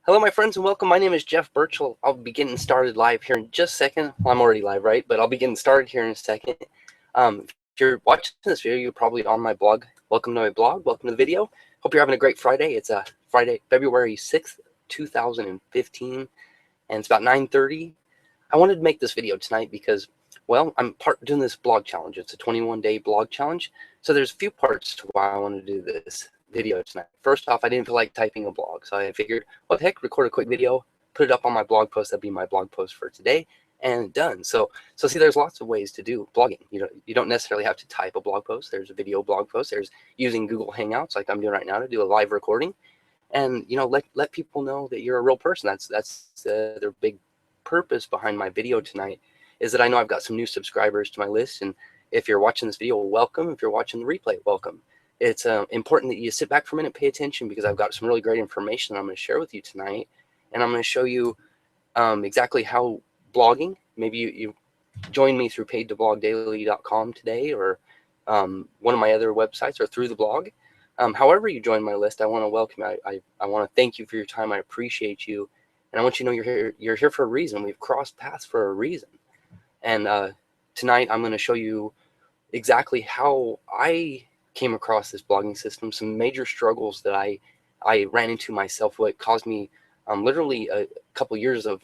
Hello, my friends, and welcome. My name is Jeff Birchall. I'll be getting started live here in just a second. Well, I'm already live, right? But I'll be getting started here in a second. If you're watching this video, you're probably on my blog. Welcome to my blog. Welcome to the video. Hope you're having a great Friday. It's Friday, February 6th, 2015, and it's about 9:30. I wanted to make this video tonight because, well, I'm doing this blog challenge. It's a 21-day blog challenge. So there's a few parts to why I want to do this video tonight. First off, I didn't feel like typing a blog, so I figured, what the heck, record a quick video, put it up on my blog post. That'd be my blog post for today, and done. So see, there's lots of ways to do blogging. You don't necessarily have to type a blog post. There's a video blog post. There's using Google Hangouts like I'm doing right now to do a live recording, and let people know that you're a real person. That's their big purpose behind my video tonight, is that I know I've got some new subscribers to my list, and if you're watching this video, welcome. If you're watching the replay, welcome. It's important that you sit back for a minute, pay attention, because I've got some really great information I'm going to share with you tonight, and I'm going to show you exactly how blogging, maybe you join me through paidtoblogdaily.com today, or one of my other websites, or through the blog. However you join my list, I want to welcome you. I want to thank you for your time. I appreciate you, and I want you to know you're here for a reason. We've crossed paths for a reason, and tonight I'm going to show you exactly how I came across this blogging system, some major struggles that I ran into myself, what caused me literally a couple years of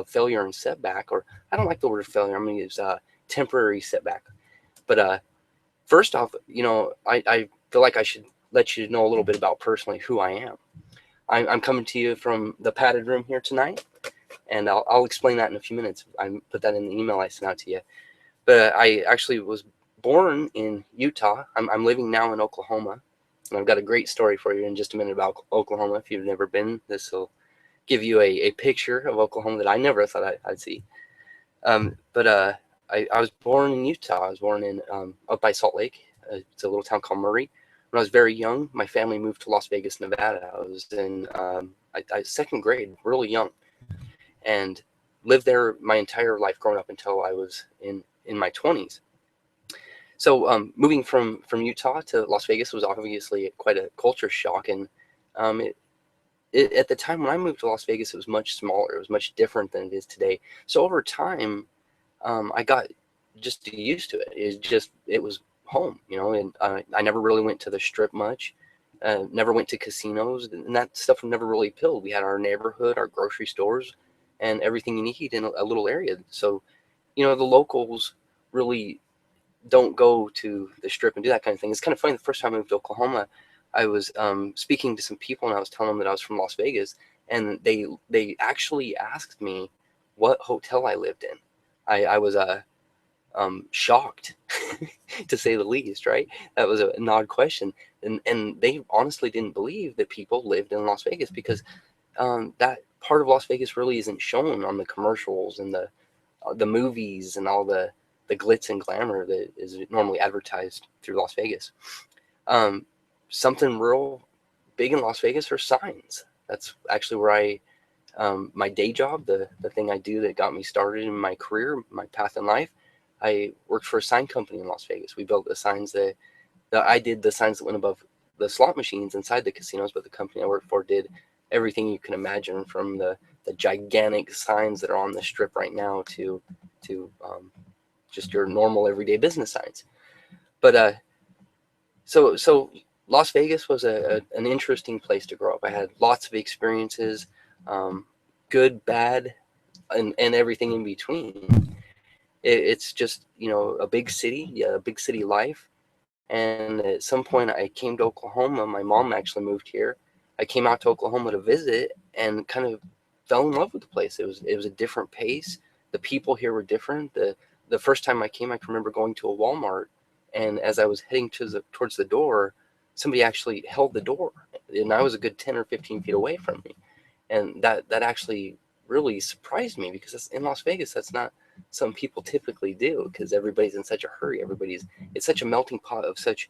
failure and setback. Or I don't like the word failure, I mean, it's a temporary setback. But first off, I feel like I should let you know a little bit about personally who I am. I'm coming to you from the padded room here tonight, and I'll explain that in a few minutes. I put that in the email I sent out to you. But I actually was born in Utah. I'm living now in Oklahoma, and I've got a great story for you in just a minute about Oklahoma. If you've never been, this will give you a picture of Oklahoma that I never thought I'd see. But I was born in Utah. I was born in up by Salt Lake. It's a little town called Murray. When I was very young, my family moved to Las Vegas, Nevada. I was in second grade, really young, and lived there my entire life growing up until I was in my 20s. So moving from Utah to Las Vegas was obviously quite a culture shock, and at the time when I moved to Las Vegas, it was much smaller. It was much different than it is today. So over time, I got just used to it. It was home, and I never really went to the Strip much. Never went to casinos, and that stuff never really appealed. We had our neighborhood, our grocery stores, and everything you need in a little area. So, the locals really don't go to the Strip and do that kind of thing. It's kind of funny. The first time I moved to Oklahoma, I was speaking to some people, and I was telling them that I was from Las Vegas, and they actually asked me what hotel I lived in. I was shocked, to say the least, right? That was an odd question, and they honestly didn't believe that people lived in Las Vegas, because that part of Las Vegas really isn't shown on the commercials and the movies and all the glitz and glamour that is normally advertised through Las Vegas. Something real big in Las Vegas are signs. That's actually where my day job, the thing I do that got me started in my career, my path in life, I worked for a sign company in Las Vegas. We built the signs that I did the signs that went above the slot machines inside the casinos, but the company I worked for did everything you can imagine, from the gigantic signs that are on the Strip right now to just your normal everyday business signs. But so Las Vegas was an interesting place to grow up. I had lots of experiences, good, bad, and everything in between. It's just a big city, a big city life. And at some point, I came to Oklahoma. My mom actually moved here. I came out to Oklahoma to visit and kind of fell in love with the place. It was a different pace. The people here were different. The first time I came, I can remember going to a Walmart, and as I was heading towards the door, somebody actually held the door, and I was a good 10 or 15 feet away from me. And that actually really surprised me, because in Las Vegas, that's not something people typically do, because everybody's in such a hurry. It's such a melting pot of such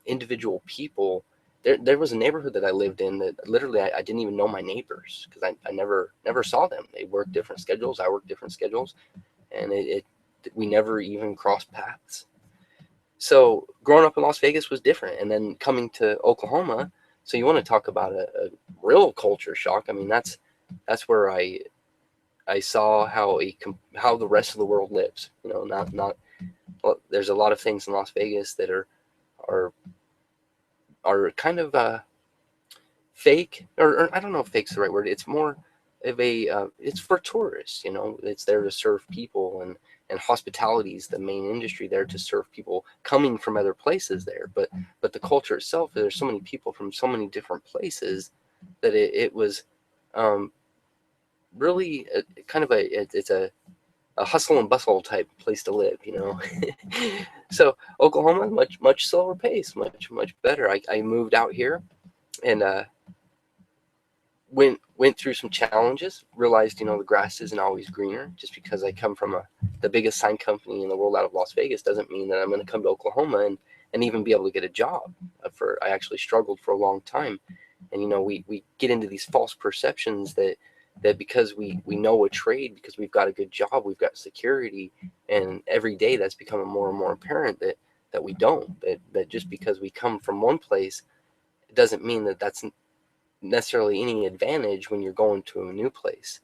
individual people. There was a neighborhood that I lived in that literally I didn't even know my neighbors, because I never saw them. They worked different schedules. I worked different schedules, and we never even crossed paths. So growing up in Las Vegas was different, and then coming to Oklahoma. So you want to talk about a real culture shock. I mean, that's where I saw how the rest of the world lives. You know, not well, there's a lot of things in Las Vegas that are kind of fake, or I don't know if fake's the right word. It's more of a it's for tourists. You know, it's there to serve people, and hospitality is the main industry there to serve people coming from other places there. But the culture itself, there's so many people from so many different places that it was um, really kind of it's a hustle and bustle type place to live, you know. So Oklahoma, much slower pace, much better. I moved out here and went through some challenges. Realized, you know, the grass isn't always greener. Just because I come from the biggest sign company in the world out of Las Vegas doesn't mean that I'm going to come to Oklahoma and even be able to get a job. I actually struggled for a long time, and you know, we get into these false perceptions that because we know a trade, because we've got a good job, we've got security, and every day that's becoming more and more apparent that we don't. That just because we come from one place, it doesn't mean that that's necessarily any advantage when you're going to a new place.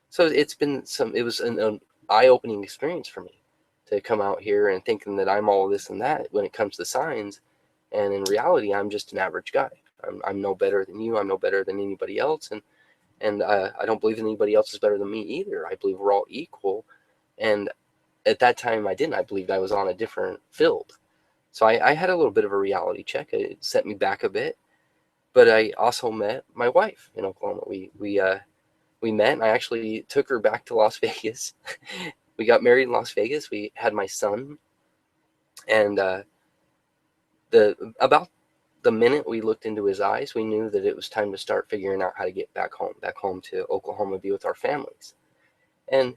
So it was an eye-opening experience for me to come out here and thinking that I'm all this and that when it comes to signs, and in reality, I'm just an average guy. I'm no better than you. I'm no better than anybody else, and I don't believe anybody else is better than me either. I believe we're all equal, and at that time, I didn't. I believed I was on a different field. So I had a little bit of a reality check. It set me back a bit, but I also met my wife in Oklahoma. We met, and I actually took her back to Las Vegas. We got married in Las Vegas. We had my son, and the about the minute we looked into his eyes, we knew that it was time to start figuring out how to get back home to Oklahoma, be with our families. And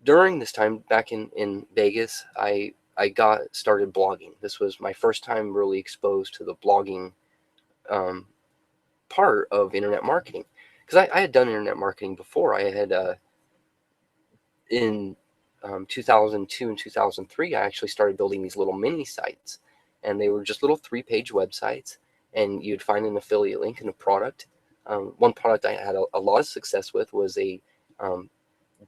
during this time back in Vegas, I got started blogging. This was my first time really exposed to the blogging um, part of internet marketing, because I had done internet marketing before. I had in 2002 and 2003, I actually started building these little mini sites, and they were just little 3-page websites, and you'd find an affiliate link in a product. One product I had a lot of success with was a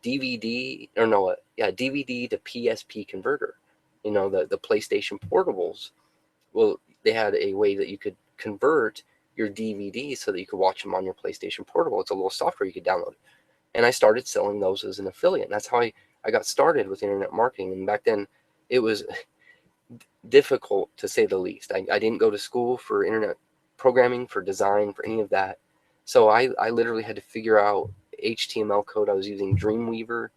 DVD, or no, yeah, DVD to PSP converter. You know, the PlayStation portables. Well, they had a way that you could convert your DVDs so that you could watch them on your PlayStation portable. It's a little software you could download. And I started selling those as an affiliate. And that's how I got started with internet marketing. And back then, it was difficult to say the least. I didn't go to school for internet programming, for design, for any of that. So I literally had to figure out HTML code. I was using Dreamweaver,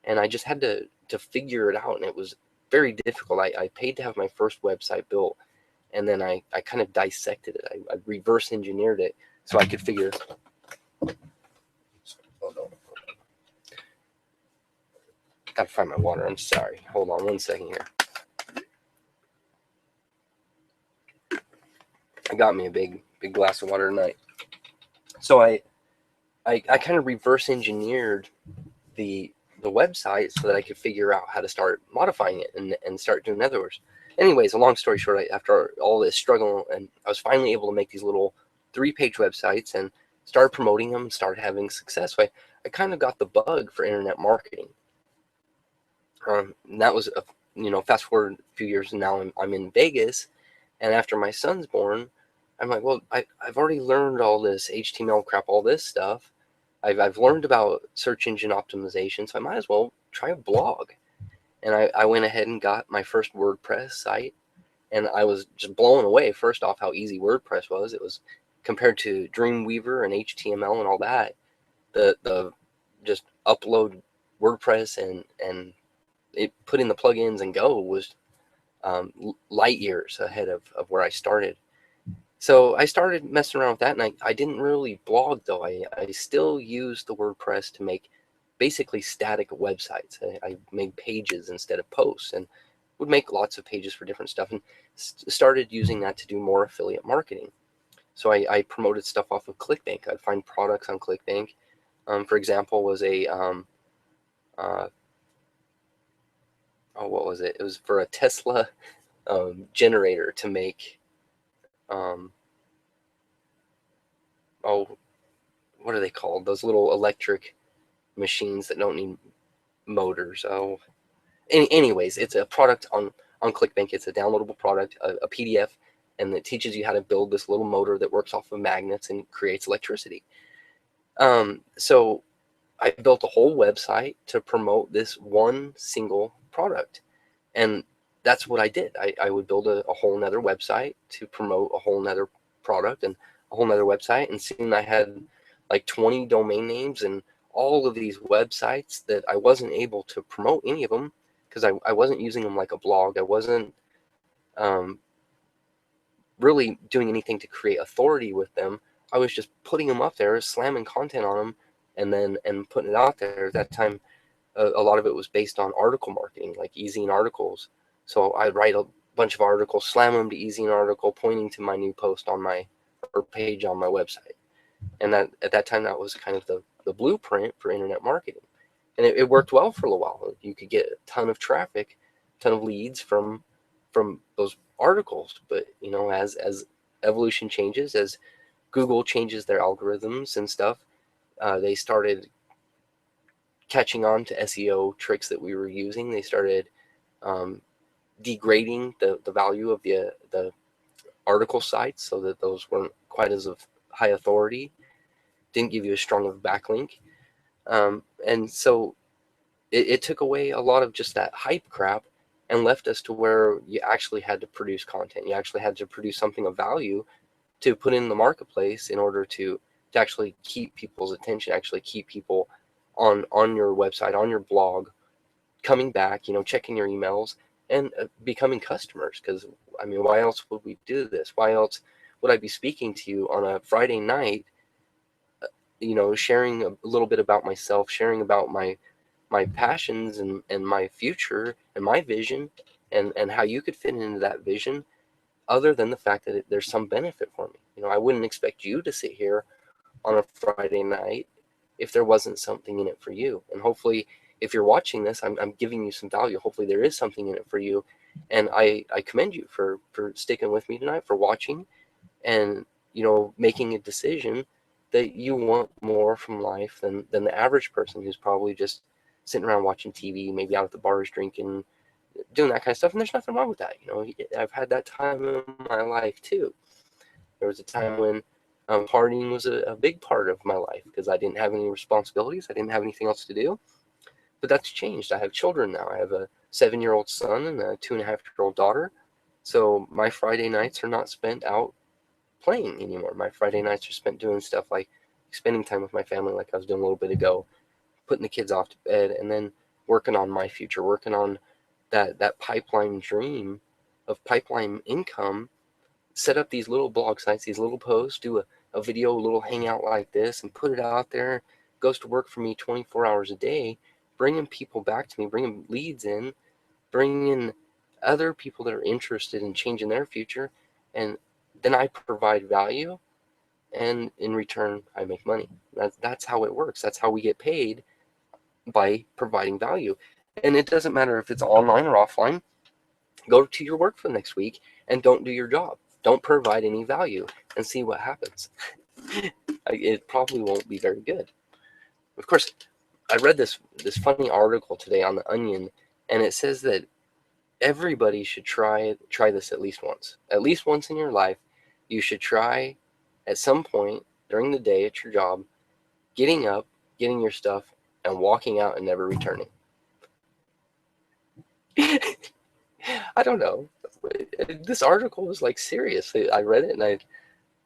and I just had to figure it out. And it was very difficult. I paid to have my first website built, and then I kind of dissected it. I reverse engineered it so I could figure. Oh no. Gotta find my water. I'm sorry. Hold on 1 second here. I got me a big glass of water tonight. So I kind of reverse engineered the website so that I could figure out how to start modifying it and start doing other words. Anyways, a long story short, after all this struggle, and I was finally able to make these little 3-page websites and started promoting them and started having success. So I kind of got the bug for internet marketing. And that was, fast forward a few years, and now I'm in Vegas. And after my son's born, I'm like, well, I've already learned all this HTML crap, all this stuff. I've learned about search engine optimization, so I might as well try a blog. And I went ahead and got my first WordPress site, and I was just blown away, first off, how easy WordPress was. It was, compared to Dreamweaver and HTML and all that, the just upload WordPress and it put in the plugins and go was light years ahead of where I started. So I started messing around with that, and I didn't really blog, though. I still used the WordPress to make basically static websites. I made pages instead of posts, and would make lots of pages for different stuff, and started using that to do more affiliate marketing. So I promoted stuff off of ClickBank. I'd find products on ClickBank. For example, was a what was it? It was for a Tesla generator to make what are they called? Those little electric machines that don't need motors. Oh, anyways, it's a product on ClickBank. It's a downloadable product, a PDF, and it teaches you how to build this little motor that works off of magnets and creates electricity. So I built a whole website to promote this one single product. And that's what I did. I would build a whole nother website to promote a whole nother product and a whole nother website. And soon I had like 20 domain names and all of these websites that I wasn't able to promote any of them because I wasn't using them like a blog. I wasn't um, really doing anything to create authority with them. I was just putting them up there, slamming content on them, and putting it out there. At that time, a lot of it was based on article marketing, like ezine articles. So I'd write a bunch of articles, slam them to ezine article, pointing to my new post on my or page on my website. And that at that time, that was kind of the blueprint for internet marketing. And it worked well for a little while. You could get a ton of traffic, a ton of leads from those articles. But as evolution changes, as Google changes their algorithms and stuff, they started catching on to SEO tricks that we were using. They started degrading the value of the article sites so that those weren't quite as of high authority, didn't give you as strong of a backlink. And so it took away a lot of just that hype crap and left us to where you actually had to produce content. You actually had to produce something of value to put in the marketplace in order to actually keep people's attention, actually keep people on your website, on your blog, coming back, checking your emails and becoming customers. Because I mean, why else would we do this? Why else would I be speaking to you on a Friday night, sharing a little bit about myself, sharing about my passions and my future and my vision and how you could fit into that vision, other than the fact that there's some benefit for me. I wouldn't expect you to sit here on a Friday night if there wasn't something in it for you. And hopefully, if you're watching this, I'm giving you some value. Hopefully there is something in it for you. And I commend you for sticking with me tonight, for watching and, making a decision that you want more from life than the average person who's probably just sitting around watching TV, maybe out at the bars drinking, doing that kind of stuff. And there's nothing wrong with that. I've had that time in my life too. There was a time when partying was a big part of my life because I didn't have any responsibilities. I didn't have anything else to do. But that's changed. I have children now. I have a 7-year-old son and a 2.5-year-old daughter. So my Friday nights are not spent out playing anymore. My Friday nights are spent doing stuff like spending time with my family, like I was doing a little bit ago, putting the kids off to bed, and then working on my future, working on that pipeline dream of pipeline income. Set up these little blog sites, these little posts, do a video, a little hangout like this, and put it out there. It goes to work for me 24 hours a day, bringing people back to me, bringing leads in, bringing in other people that are interested in changing their future, and then I provide value, and in return, I make money. That's how it works. That's how we get paid, by providing value. And it doesn't matter if it's online or offline. Go to your work for the next week and don't do your job. Don't provide any value and see what happens. It probably won't be very good. Of course, I read this funny article today on The Onion, and it says that everybody should try this at least once. At least once in your life, you should try at some point during the day at your job, getting up, getting your stuff, and walking out and never returning. I don't know. This article was like serious. I read it and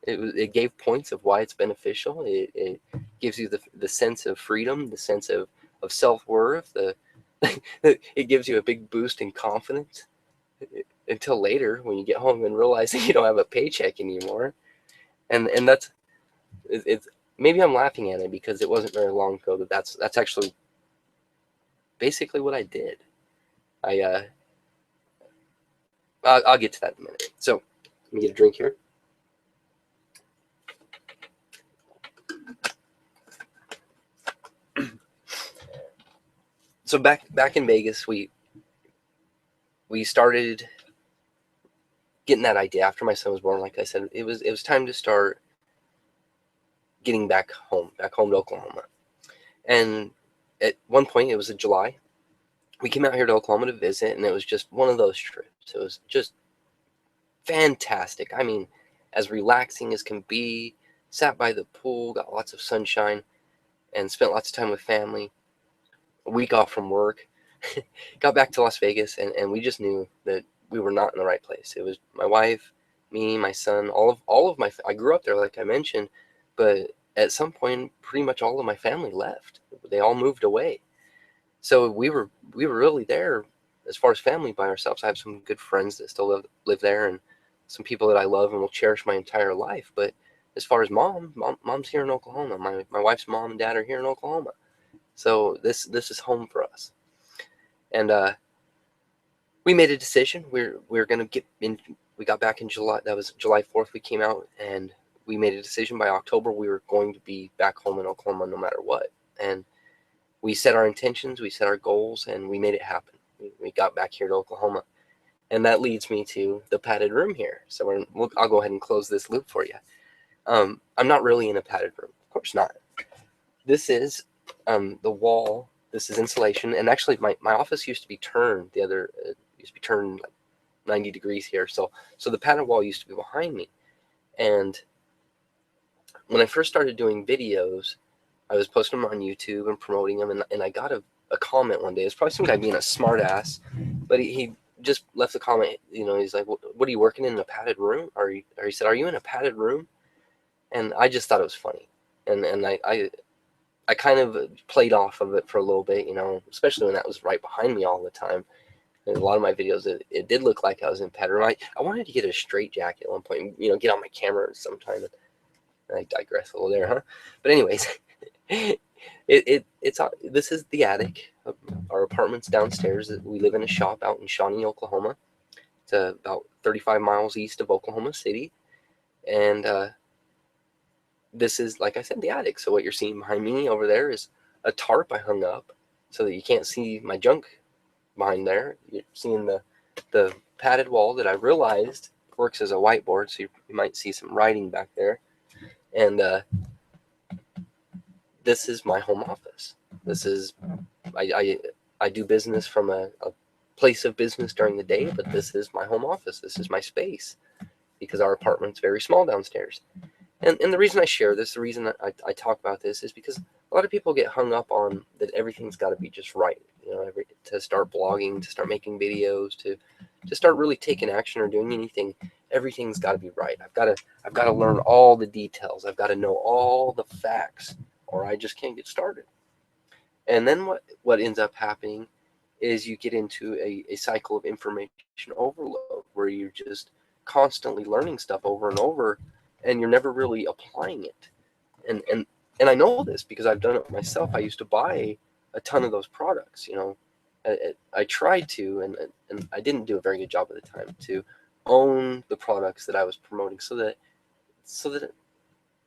it gave points of why it's beneficial. It gives you the sense of freedom, the sense of self-worth. It gives you a big boost in confidence until later when you get home and realize that you don't have a paycheck anymore. And that's it's maybe I'm laughing at it because it wasn't very long ago that's actually basically what I did. I'll get to that in a minute. So let me get a drink here. So back in Vegas, we started getting that idea after my son was born. Like I said, it was time to start getting back home to Oklahoma. And at one point, it was in July, we came out here to Oklahoma to visit, and it was just one of those trips. It was just fantastic. I mean, as relaxing as can be. Sat by the pool, got lots of sunshine, and spent lots of time with family. A week off from work. Got back to Las Vegas, and we just knew that we were not in the right place. It was my wife, me, my son, all of my. I grew up there, like I mentioned, but at some point, pretty much all of my family left. They all moved away. So we were really there as far as family by ourselves. I have some good friends that still live there, and some people that I love and will cherish my entire life. But as far as mom's here in Oklahoma. My wife's mom and dad are here in Oklahoma. So this is home for us. And we made a decision. We're gonna get in. We got back in July. That was July 4th. We came out, and we made a decision by October we were going to be back home in Oklahoma no matter what. And we set our intentions, we set our goals, and we made it happen. We got back here to Oklahoma. And that leads me to the padded room here. So I'll go ahead and close this loop for you. I'm not really in a padded room. Of course not. This is the wall. This is insulation. And actually, my office used to be turned used to be turned like 90 degrees here. So the padded wall used to be behind me. And when I first started doing videos, I was posting them on YouTube and promoting them, and I got a comment one day. It's probably some guy being a smart ass, but he just left a comment. He's like, "What are you working in a padded room?" Or he said, "Are you in a padded room?" And I just thought it was funny, and I kind of played off of it for a little bit, especially when that was right behind me all the time. In a lot of my videos, it did look like I was in a padded room. I wanted to get a straight jacket at one point, get on my camera sometime. I digress a little there, huh? But anyways. This is the attic. Our apartment's downstairs. We live in a shop out in Shawnee, Oklahoma. It's about 35 miles east of Oklahoma City, and this is, like I said, the attic. So what you're seeing behind me over there is a tarp I hung up so that you can't see my junk behind there. You're seeing the padded wall that I realized works as a whiteboard, so you might see some writing back there, and this is my home office. This is I do business from a place of business during the day, but this is my home office. This is my space because our apartment's very small downstairs. And the reason I share this, the reason I talk about this is because a lot of people get hung up on that everything's got to be just right. To start blogging, to start making videos, to start really taking action or doing anything, everything's got to be right. I've got to learn all the details. I've got to know all the facts, or I just can't get started. And then what ends up happening is you get into a cycle of information overload where you're just constantly learning stuff over and over, and you're never really applying it. And I know this because I've done it myself. I used to buy a ton of those products. I tried to, and I didn't do a very good job at the time, to own the products that I was promoting, so that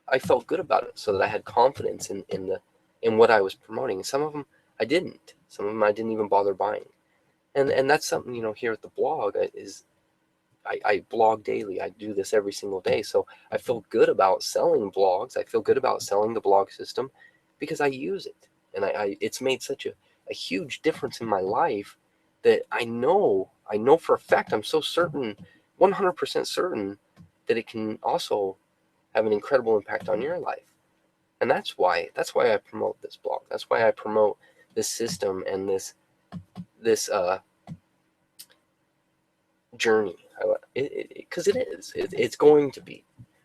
I felt good about it, so that I had confidence in what I was promoting. And some of them I didn't. Some of them I didn't even bother buying. And that's something, here at the blog is I blog daily. I do this every single day. So I feel good about selling blogs. I feel good about selling the blog system because I use it. And it's made such a huge difference in my life that I know for a fact, I'm so certain, 100% certain, that it can also have an incredible impact on your life. And that's why I promote this blog. That's why I promote this system and this journey, because it's going to be,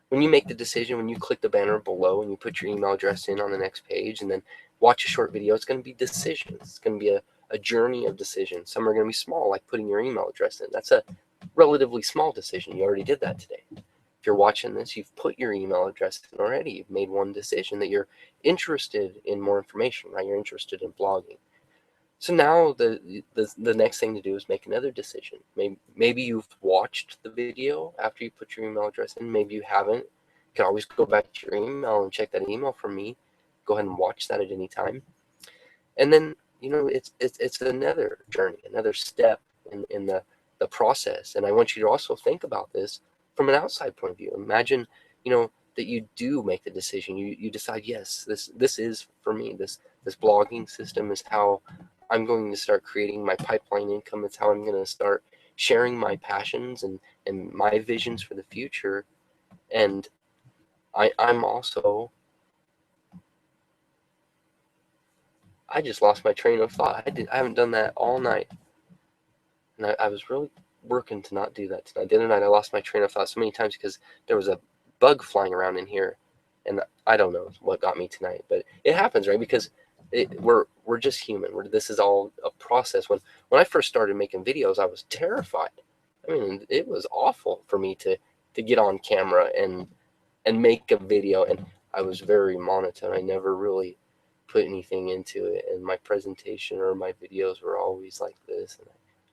when you make the decision, when you click the banner below and you put your email address in on the next page and then watch a short video, it's going to be decisions. It's going to be a journey of decisions. Some are going to be small, like putting your email address in. That's a relatively small decision. You already did that today. If you're watching this, you've put your email address in already. You've made one decision that you're interested in more information, right? You're interested in blogging. So now the next thing to do is make another decision. Maybe you've watched the video after you put your email address in. Maybe you haven't. You can always go back to your email and check that email from me. Go ahead and watch that at any time. And then, it's another journey, another step in the process. And I want you to also think about this from an outside point of view. Imagine, that you do make the decision. You decide, yes, this is for me. This blogging system is how I'm going to start creating my pipeline income. It's how I'm going to start sharing my passions and my visions for the future. And I'm also, I just lost my train of thought. I haven't done that all night. And I was really working to not do that tonight. The other night I lost my train of thought so many times because there was a bug flying around in here. And I don't know what got me tonight, but it happens, right? Because we're just human. This is all a process. When I first started making videos, I was terrified. I mean, it was awful for me to get on camera and make a video, and I was very monotone. I never really put anything into it, and my presentation or my videos were always like this, and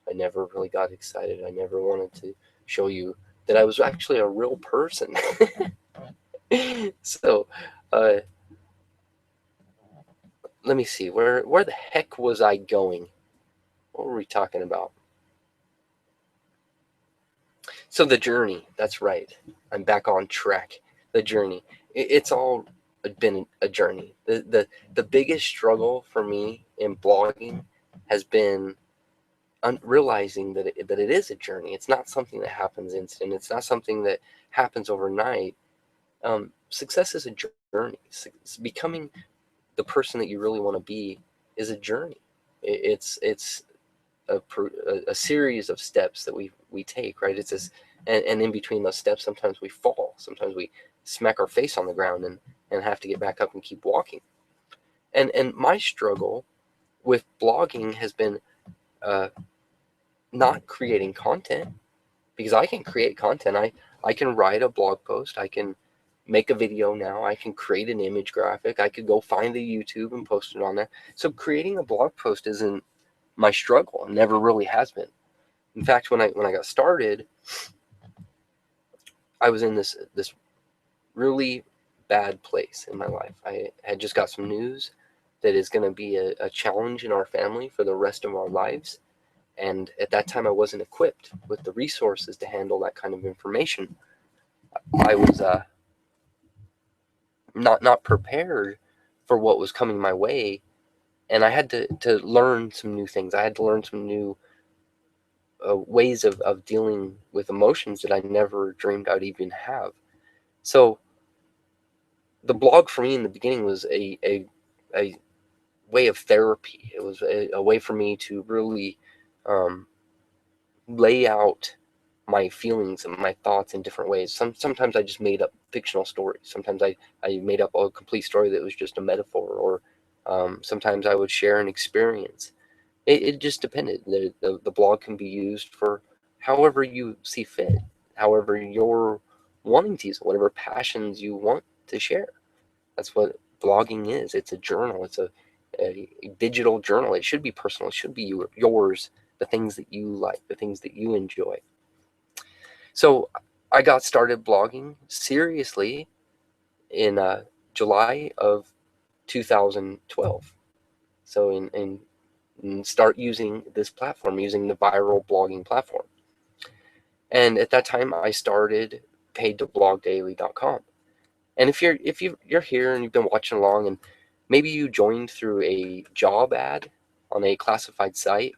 I never really got excited. I never wanted to show you that I was actually a real person. So, let me see, where the heck was I going? What were we talking about? So the journey, that's right. I'm back on track. The journey. It's all been a journey. The biggest struggle for me in blogging has been realizing that it is a journey. It's not something that happens instant. It's not something that happens overnight. Success is a journey. Becoming the person that you really want to be is a journey. It's a series of steps that we take, right? It's this, and in between those steps, sometimes we fall. Sometimes we smack our face on the ground and have to get back up and keep walking. And my struggle with blogging has been not creating content, because I can create content. I can write a blog post. I can make a video now. I can create an image graphic. I could go find the YouTube and post it on there. So creating a blog post isn't my struggle. It never really has been. In fact, when I got started, I was in this really bad place in my life. I had just got some news that is going to be a challenge in our family for the rest of our lives. And at that time, I wasn't equipped with the resources to handle that kind of information. I was not prepared for what was coming my way, and I had to learn some new things. I had to learn some new ways of dealing with emotions that I never dreamed I'd even have. So the blog for me in the beginning was a way of therapy. It was a way for me to really lay out my feelings and my thoughts in different ways. Sometimes I just made up fictional stories. Sometimes I made up a complete story that was just a metaphor, or sometimes I would share an experience. It just depended. The blog can be used for however you see fit, however you're wanting to use it, whatever passions you want to share. That's what blogging is. It's a journal. It's a digital journal. It should be personal. It should be yours, the things that you like, the things that you enjoy. So I got started blogging seriously in July of 2012. So in start using this platform, using the viral blogging platform. And at that time, I started paidtoblogdaily.com. And if you're here and you've been watching along, and maybe you joined through a job ad on a classified site,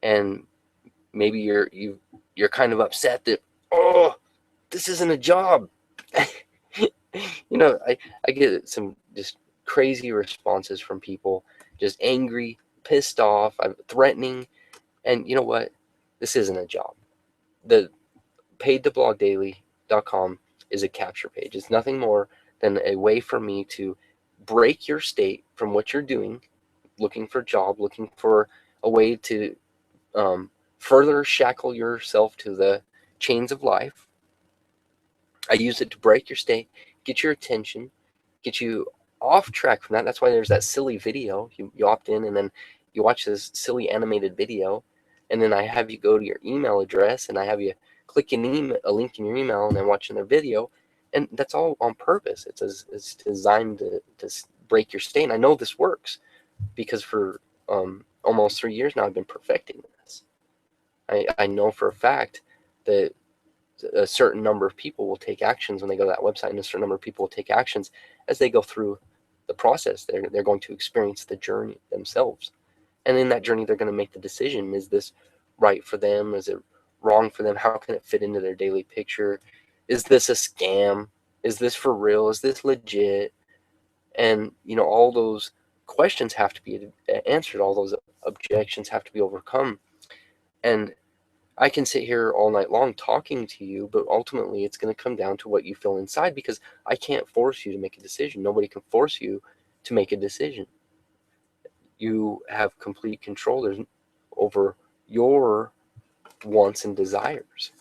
and maybe you're kind of upset that, oh, this isn't a job. I get some just crazy responses from people, just angry, pissed off, threatening. And you know what? This isn't a job. The paidtoblogdaily.com is a capture page. It's nothing more than a way for me to break your state from what you're doing, looking for a job, looking for a way to further shackle yourself to the chains of life. I use it to break your state, get your attention, get you off track from that. That's why there's that silly video. You opt in, and then you watch this silly animated video, and then I have you go to your email address, and I have you click a link in your email, and then watching their video. And that's all on purpose. It's designed to break your state. And I know this works because for almost 3 years now, I've been perfecting this. I know for a fact that a certain number of people will take actions when they go to that website, and a certain number of people will take actions as they go through the process. They're going to experience the journey themselves. And in that journey, they're going to make the decision. Is this right for them? Is it wrong for them? How can it fit into their daily picture? Is this a scam? Is this for real? Is this legit? And, all those questions have to be answered. All those objections have to be overcome. And I can sit here all night long talking to you, but ultimately it's going to come down to what you feel inside, because I can't force you to make a decision. Nobody can force you to make a decision. You have complete control over your wants and desires.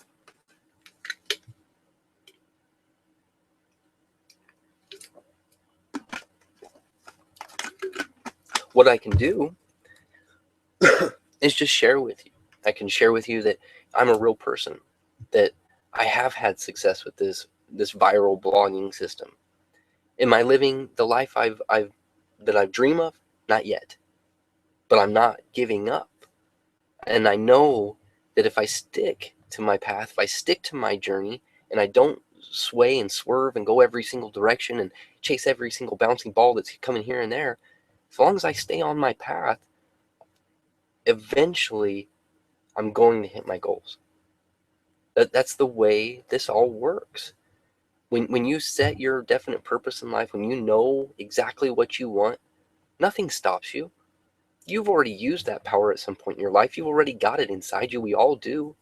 What I can do is just share with you. I can share with you that I'm a real person, that I have had success with this viral blogging system. Am I living the life that I dream of? Not yet. But I'm not giving up. And I know that if I stick to my path, if I stick to my journey, and I don't sway and swerve and go every single direction and chase every single bouncing ball that's coming here and there, as long as I stay on my path, eventually I'm going to hit my goals. That's the way this all works. When you set your definite purpose in life, when you know exactly what you want, nothing stops you. You've already used that power at some point in your life. You've already got it inside you. We all do.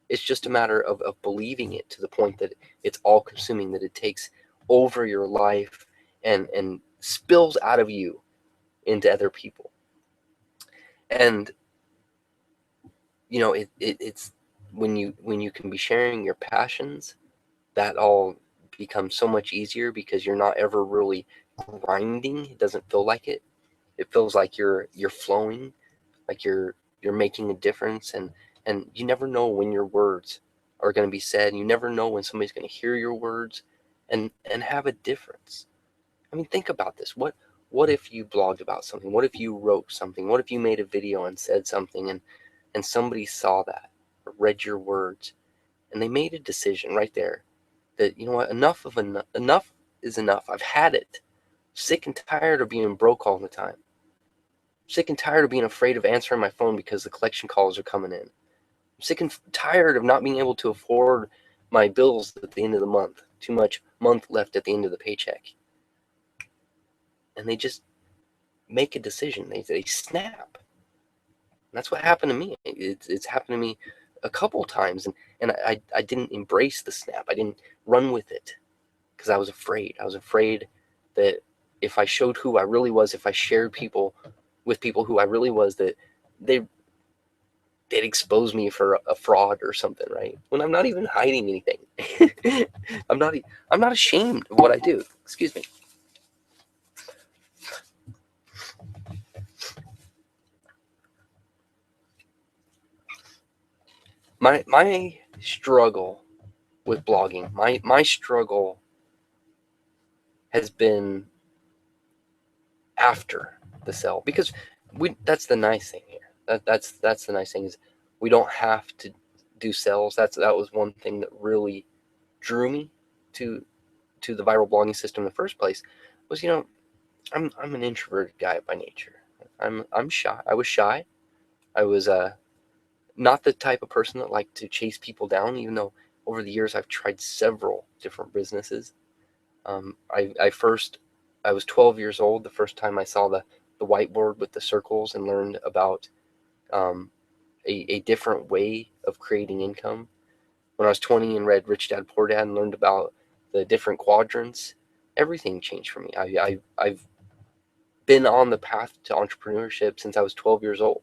It's just a matter of believing it to the point that it's all consuming, that it takes over your life and spills out of you into other people. And it's when you can be sharing your passions, that all becomes so much easier, because you're not ever really grinding. It doesn't feel like it. It feels like you're flowing, like you're making a difference, and you never know when your words are going to be said. You never know when somebody's going to hear your words and have a difference. I mean, think about this. What if you blogged about something? What if you wrote something? What if you made a video and said something, and somebody saw that or read your words, and they made a decision right there that, you know what, enough is enough. I've had it. Sick and tired of being broke all the time. Sick and tired of being afraid of answering my phone because the collection calls are coming in. I'm sick and tired of not being able to afford my bills at the end of the month. Too much month left at the end of the paycheck. And they just make a decision. They snap. And that's what happened to me. It's happened to me a couple times, and I didn't embrace the snap. I didn't run with it because I was afraid. I was afraid that if I showed who I really was, if I shared with people who I really was, that they'd expose me for a fraud or something, right? When I'm not even hiding anything. I'm not ashamed of what I do. Excuse me. My struggle with blogging, my struggle has been after the sell, because that's the nice thing here. That's the nice thing, is we don't have to do sales. That was one thing that really drew me to the viral blogging system in the first place. Was, I'm an introverted guy by nature. I'm shy. I was shy. I was not the type of person that liked to chase people down, even though over the years I've tried several different businesses. I was 12 years old the first time I saw the whiteboard with the circles and learned about a different way of creating income. When I was 20 and read Rich Dad Poor Dad and learned about the different quadrants, everything changed for me. I've been on the path to entrepreneurship since I was 12 years old.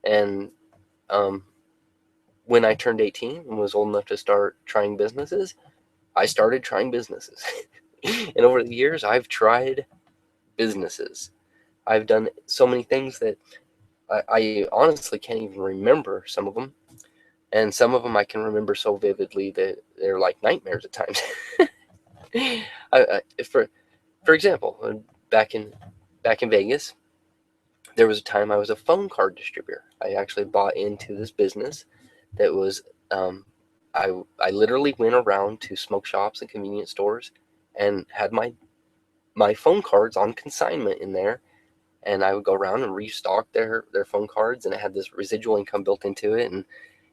And when I turned 18 and was old enough to start trying businesses, I started trying businesses. And over the years, I've tried businesses. I've done so many things that I honestly can't even remember some of them. And some of them I can remember so vividly that they're like nightmares at times. For example, back in Vegas, there was a time I was a phone card distributor. I actually bought into this business that was I literally went around to smoke shops and convenience stores and had my phone cards on consignment in there, and I would go around and restock their phone cards, and it had this residual income built into it. And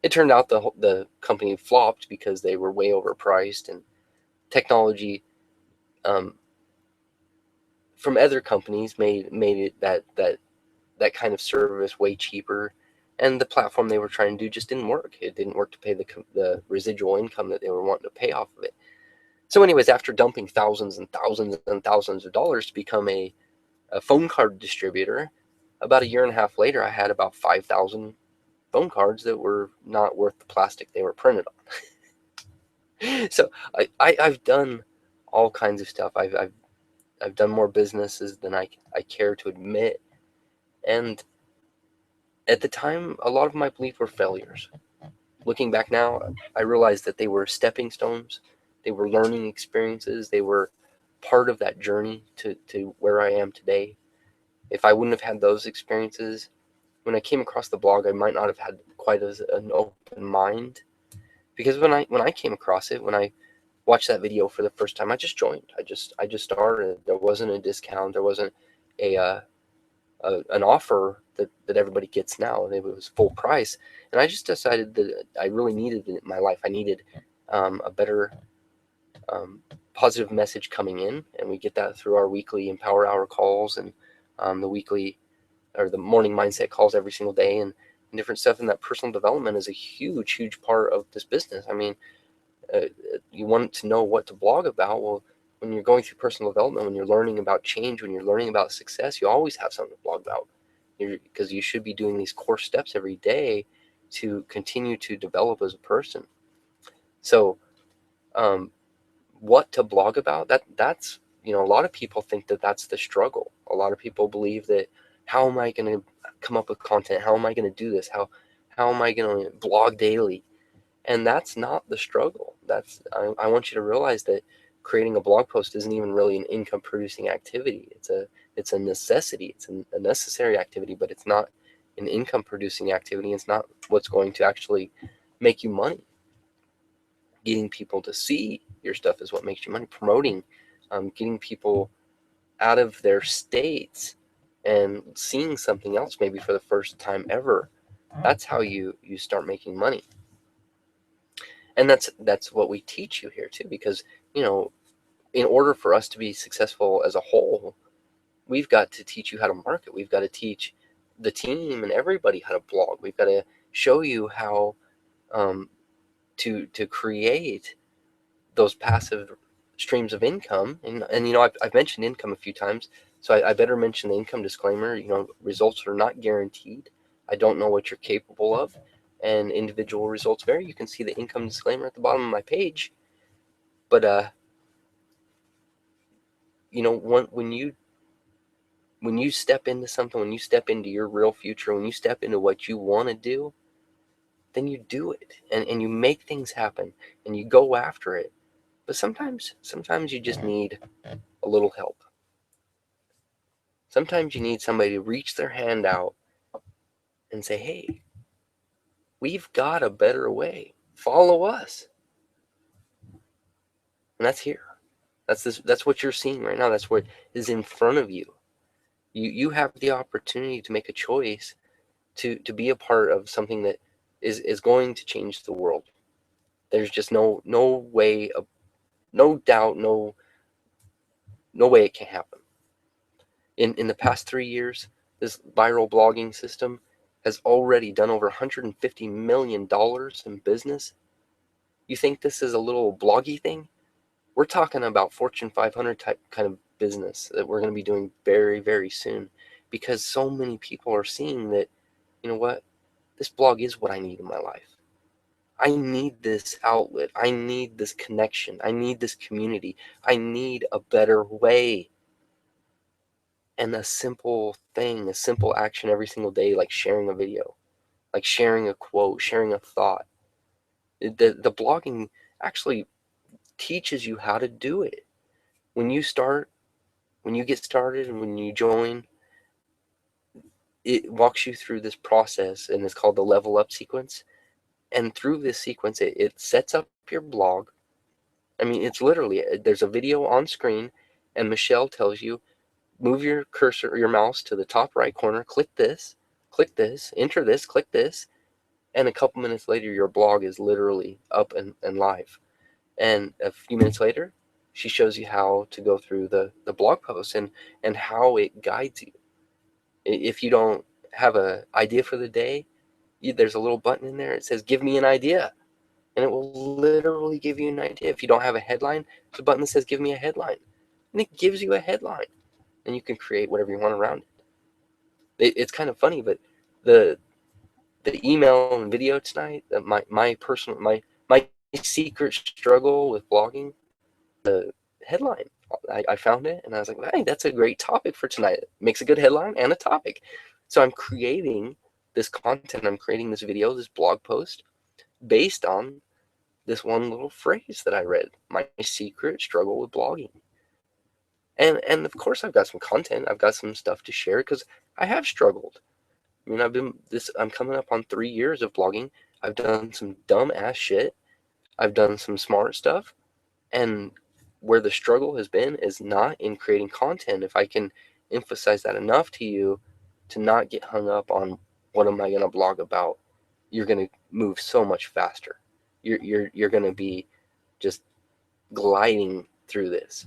it turned out the company flopped because they were way overpriced, and technology from other companies made it that kind of service way cheaper, and the platform they were trying to do just didn't work. It didn't work to pay the residual income that they were wanting to pay off of it. So anyways, after dumping thousands and thousands and thousands of dollars to become a phone card distributor, about a year and a half later, I had about 5,000 phone cards that were not worth the plastic they were printed on. So I've done all kinds of stuff. I've done more businesses than I care to admit, and at the time, a lot of my beliefs were failures. Looking back now, I realized that they were stepping stones. They were learning experiences. They were part of that journey to where I am today. If I wouldn't have had those experiences, when I came across the blog, I might not have had quite as an open mind. Because when I came across it, when I watched that video for the first time, I just joined. I just started. There wasn't a discount. There wasn't a an offer that everybody gets now. It was full price, and I just decided that I really needed it in my life. I needed a better positive message coming in, and we get that through our weekly Empower Hour calls and the weekly or the morning mindset calls every single day, and different stuff. And that personal development is a huge part of this business. I mean, you want to know what to blog about. Well, when you're going through personal development, when you're learning about change, when you're learning about success, you always have something to blog about, because you should be doing these core steps every day to continue to develop as a person. So what to blog about, that's a lot of people think that that's the struggle. A lot of people believe that, how am I going to come up with content? How am I going to do this? How am I going to blog daily? And that's not the struggle. I want you to realize that creating a blog post isn't even really an income producing activity. It's a necessity. It's a necessary activity, but it's not an income producing activity. It's not what's going to actually make you money. Getting people to see your stuff is what makes you money. Promoting, getting people out of their states and seeing something else maybe for the first time ever. That's how you start making money. And that's what we teach you here too, because in order for us to be successful as a whole, we've got to teach you how to market. We've got to teach the team and everybody how to blog. We've got to show you how to create those passive streams of income. And I've mentioned income a few times, so I better mention the income disclaimer. Results are not guaranteed. I don't know what you're capable of, and individual results vary. You can see the income disclaimer at the bottom of my page. But when you step into something, when you step into your real future, when you step into what you want to do, then you do it, and you make things happen, and you go after it. But sometimes you just need a little help. Sometimes you need somebody to reach their hand out and say, hey, we've got a better way. Follow us. And that's here. That's what you're seeing right now. That's what is in front of you. You have the opportunity to make a choice to be a part of something that is going to change the world. There's just no way of, no doubt, no way it can happen. In the past 3 years, this viral blogging system has already done over $150 million in business. You think this is a little bloggy thing? We're talking about Fortune 500 type kind of business that we're going to be doing very, very soon, because so many people are seeing that, you know what, this blog is what I need in my life. I need this outlet. I need this connection. I need this community. I need a better way. And a simple thing, a simple action every single day, like sharing a video, like sharing a quote, sharing a thought. The blogging actually teaches you how to do it. When you get started and when you join, it walks you through this process, and it's called the level up sequence. And through this sequence, it sets up your blog. I mean, it's literally, there's a video on screen, and Michelle tells you, move your cursor or your mouse to the top right corner, click this, enter this, click this, and a couple minutes later, your blog is literally up and live. And a few minutes later, she shows you how to go through the blog post and how it guides you. If you don't have an idea for the day, there's a little button in there. It says, give me an idea. And it will literally give you an idea. If you don't have a headline, there's a button that says, give me a headline. And it gives you a headline. And you can create whatever you want around it. It's kind of funny, but the email and video tonight, my secret struggle with blogging, the headline. I found it and I was like, hey, that's a great topic for tonight. It makes a good headline and a topic. So I'm creating this content. I'm creating this video, this blog post based on this one little phrase that I read, my secret struggle with blogging. And of course I've got some content. I've got some stuff to share because I have struggled. I mean, I'm coming up on 3 years of blogging. I've done some dumb ass shit. I've done some smart stuff. And where the struggle has been is not in creating content. If I can emphasize that enough to you to not get hung up on what am I going to blog about, you're going to move so much faster. You're going to be just gliding through this.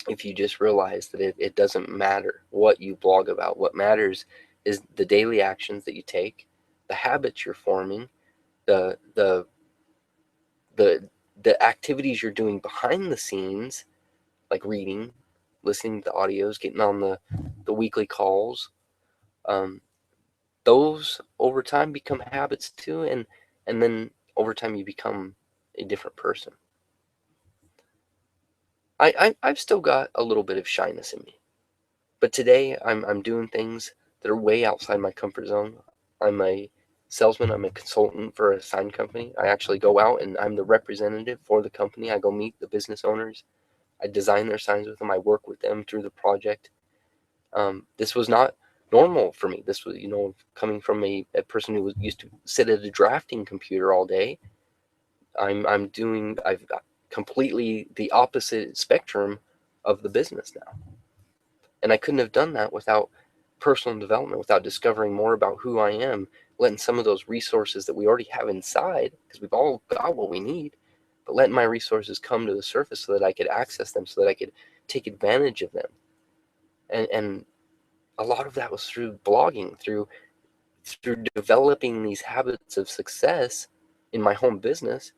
If you just realize that it doesn't matter what you blog about. What matters is the daily actions that you take, the habits you're forming, the activities you're doing behind the scenes, like reading, listening to the audios, getting on the weekly calls. Those over time become habits too, and then over time you become a different person. I've still got a little bit of shyness in me, but today I'm doing things that are way outside my comfort zone. I'm a salesman. I'm a consultant for a sign company. I actually go out and I'm the representative for the company. I go meet the business owners. I design their signs with them. I work with them through the project. This was not normal for me. This was, coming from a person who used to sit at a drafting computer all day. I've got completely the opposite spectrum of the business now. And I couldn't have done that without personal development, without discovering more about who I am, letting some of those resources that we already have inside, because we've all got what we need, but letting my resources come to the surface so that I could access them, so that I could take advantage of them. And a lot of that was through blogging, through developing these habits of success in my home business.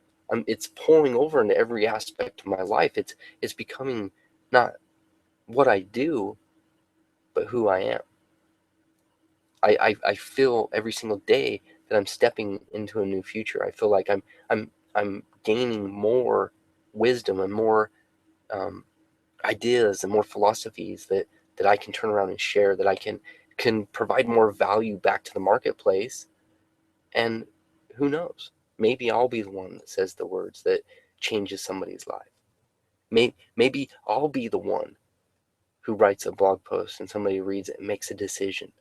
It's pouring over into every aspect of my life. It's becoming not what I do, but who I am. I feel every single day that I'm stepping into a new future. I feel like I'm gaining more wisdom and more ideas and more philosophies that I can turn around and share, that I can provide more value back to the marketplace. And who knows? Maybe I'll be the one that says the words that changes somebody's life. Maybe I'll be the one who writes a blog post and somebody reads it and makes a decision.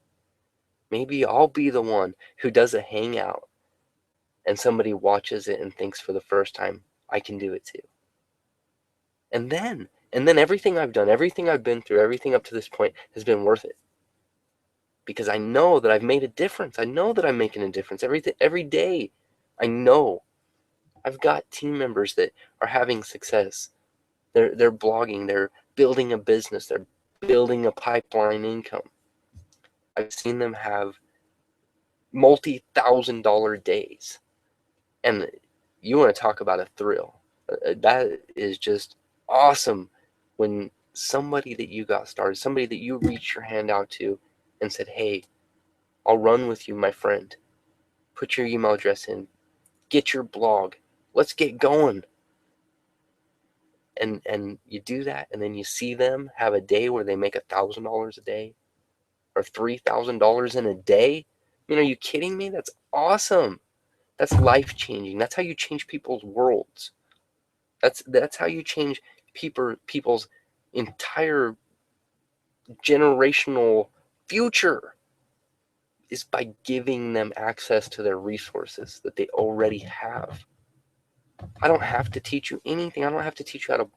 Maybe I'll be the one who does a hangout and somebody watches it and thinks for the first time, I can do it too. And then everything I've done, everything I've been through, everything up to this point has been worth it. Because I know that I've made a difference. I know that I'm making a difference every day. I know. I've got team members that are having success. They're blogging, they're building a business, they're building a pipeline income. I've seen them have multi-$1,000 days. And you want to talk about a thrill. That is just awesome when somebody that you got started, somebody that you reached your hand out to and said, hey, I'll run with you, my friend. Put your email address in. Get your blog. Let's get going. And you do that, and then you see them have a day where they make $1,000 a day or $3,000 in a day. I mean, are you kidding me? That's awesome. That's life-changing. That's how you change people's worlds. That's how you change people's entire generational future. is by giving them access to their resources that they already have. I don't have to teach you anything. I don't have to teach you how to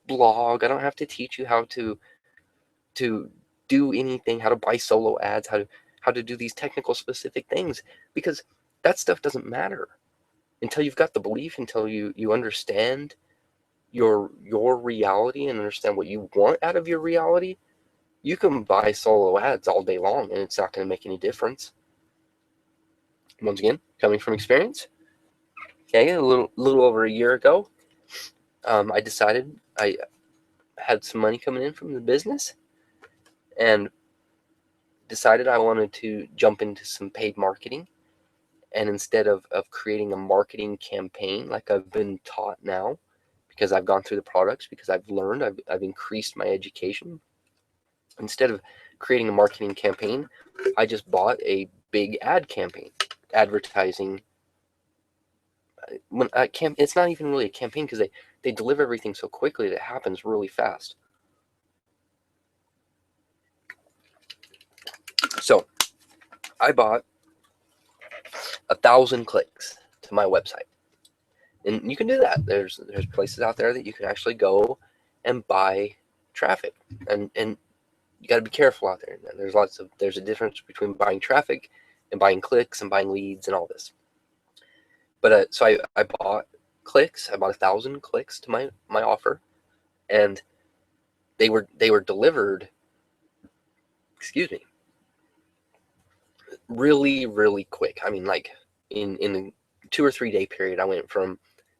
blog. I don't have to teach you how to do anything, how to buy solo ads, how to do these technical specific things, because that stuff doesn't matter until you've got the belief, until you understand your reality and understand what you want out of your reality. You can buy solo ads all day long and it's not going to make any difference. Once again, coming from experience. Okay, a little over a year ago, I decided I had some money coming in from the business and decided I wanted to jump into some paid marketing. And instead of creating a marketing campaign like I've been taught now, because I've gone through the products, because I've learned, I've increased my education, instead of creating a marketing campaign, I just bought a big ad campaign, advertising. It's not even really a campaign because they deliver everything so quickly that it happens really fast. So I bought 1,000 clicks to my website, and you can do that. There's places out there that you can actually go and buy traffic, and you got to be careful out there. There's a difference between buying traffic and buying clicks and buying leads and all this. But so I bought clicks. I bought 1,000 clicks to my offer, and they were delivered. Excuse me. Really, really quick. I mean, like in a 2 or 3 day period, I went from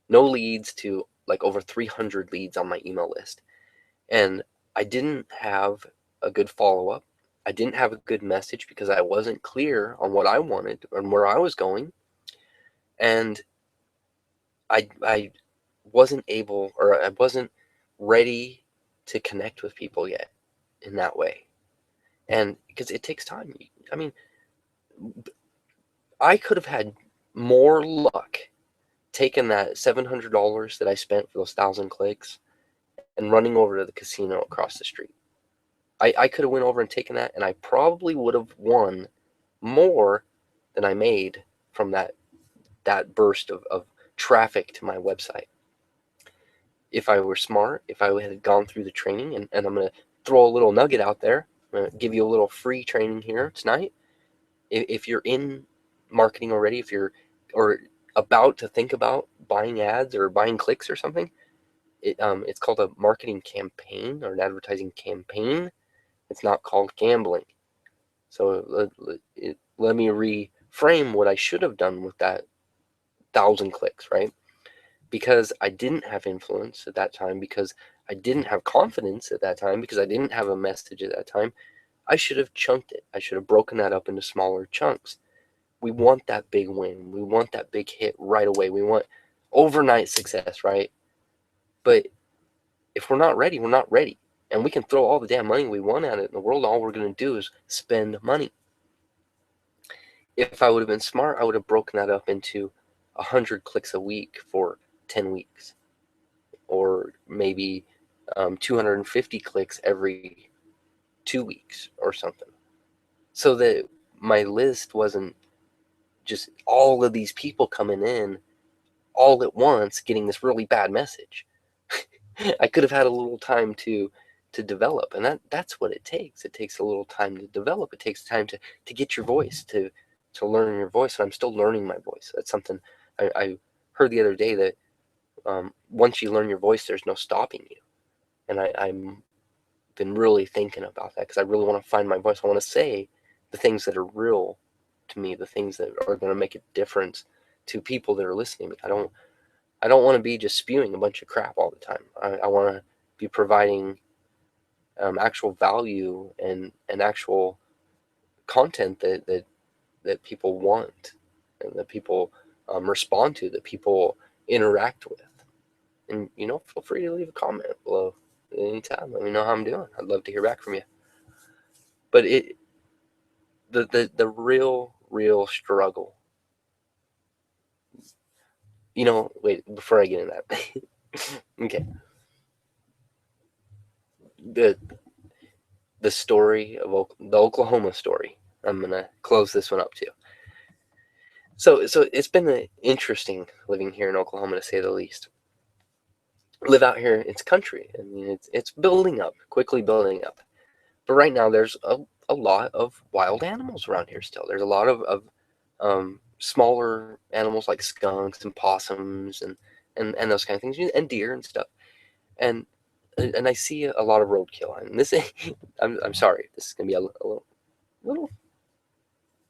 no leads to like over 300 leads on my email list, and I didn't have a good follow up. I didn't have a good message because I wasn't clear on what I wanted and where I was going, and I wasn't able, or I wasn't ready to connect with people yet in that way. And because it takes time. I mean, I could have had more luck taking that $700 that I spent for those 1,000 clicks and running over to the casino across the street. I could have went over and taken that, and I probably would have won more than I made from that burst of traffic to my website. If I were smart, if I had gone through the training, and I'm going to throw a little nugget out there, I'm going to give you a little free training here tonight. If you're in marketing already, if you're or about to think about buying ads or buying clicks or something, it's called a marketing campaign or an advertising campaign. It's not called gambling. So let me reframe what I should have done with that 1,000 clicks, right? Because I didn't have influence at that time, because I didn't have confidence at that time, because I didn't have a message at that time, I should have chunked it. I should have broken that up into smaller chunks. We want that big win. We want that big hit right away. We want overnight success, right? But if we're not ready, we're not ready. And we can throw all the damn money we want at it in the world. All we're going to do is spend money. If I would have been smart, I would have broken that up into 100 clicks a week for 10 weeks. Or maybe 250 clicks every 2 weeks or something. So that my list wasn't just all of these people coming in all at once getting this really bad message. I could have had a little time to develop, and that's what it takes. It takes a little time to develop. It takes time to get your voice, to learn your voice, and I'm still learning my voice. That's something I heard the other day, that once you learn your voice, there's no stopping you. And I'm been really thinking about that, because I really want to find my voice. I want to say the things that are real to me, the things that are going to make a difference to people that are listening. I don't want to be just spewing a bunch of crap all the time. I want to be providing actual value and actual content that people want, and that people respond to, that people interact with. And feel free to leave a comment below anytime. Let me know how I'm doing. I'd love to hear back from you. But the real struggle. Wait, before I get into that. Okay. The story of the Oklahoma story I'm gonna close this one up too. So it's been interesting living here in Oklahoma, to say the least. Live out here, it's country. I mean, it's building up, quickly building up. But right now, there's a lot of wild animals around here still. There's a lot of smaller animals like skunks and possums and those kind of things, and deer and stuff. And I see a lot of roadkill. And this, I'm sorry, this is gonna be a little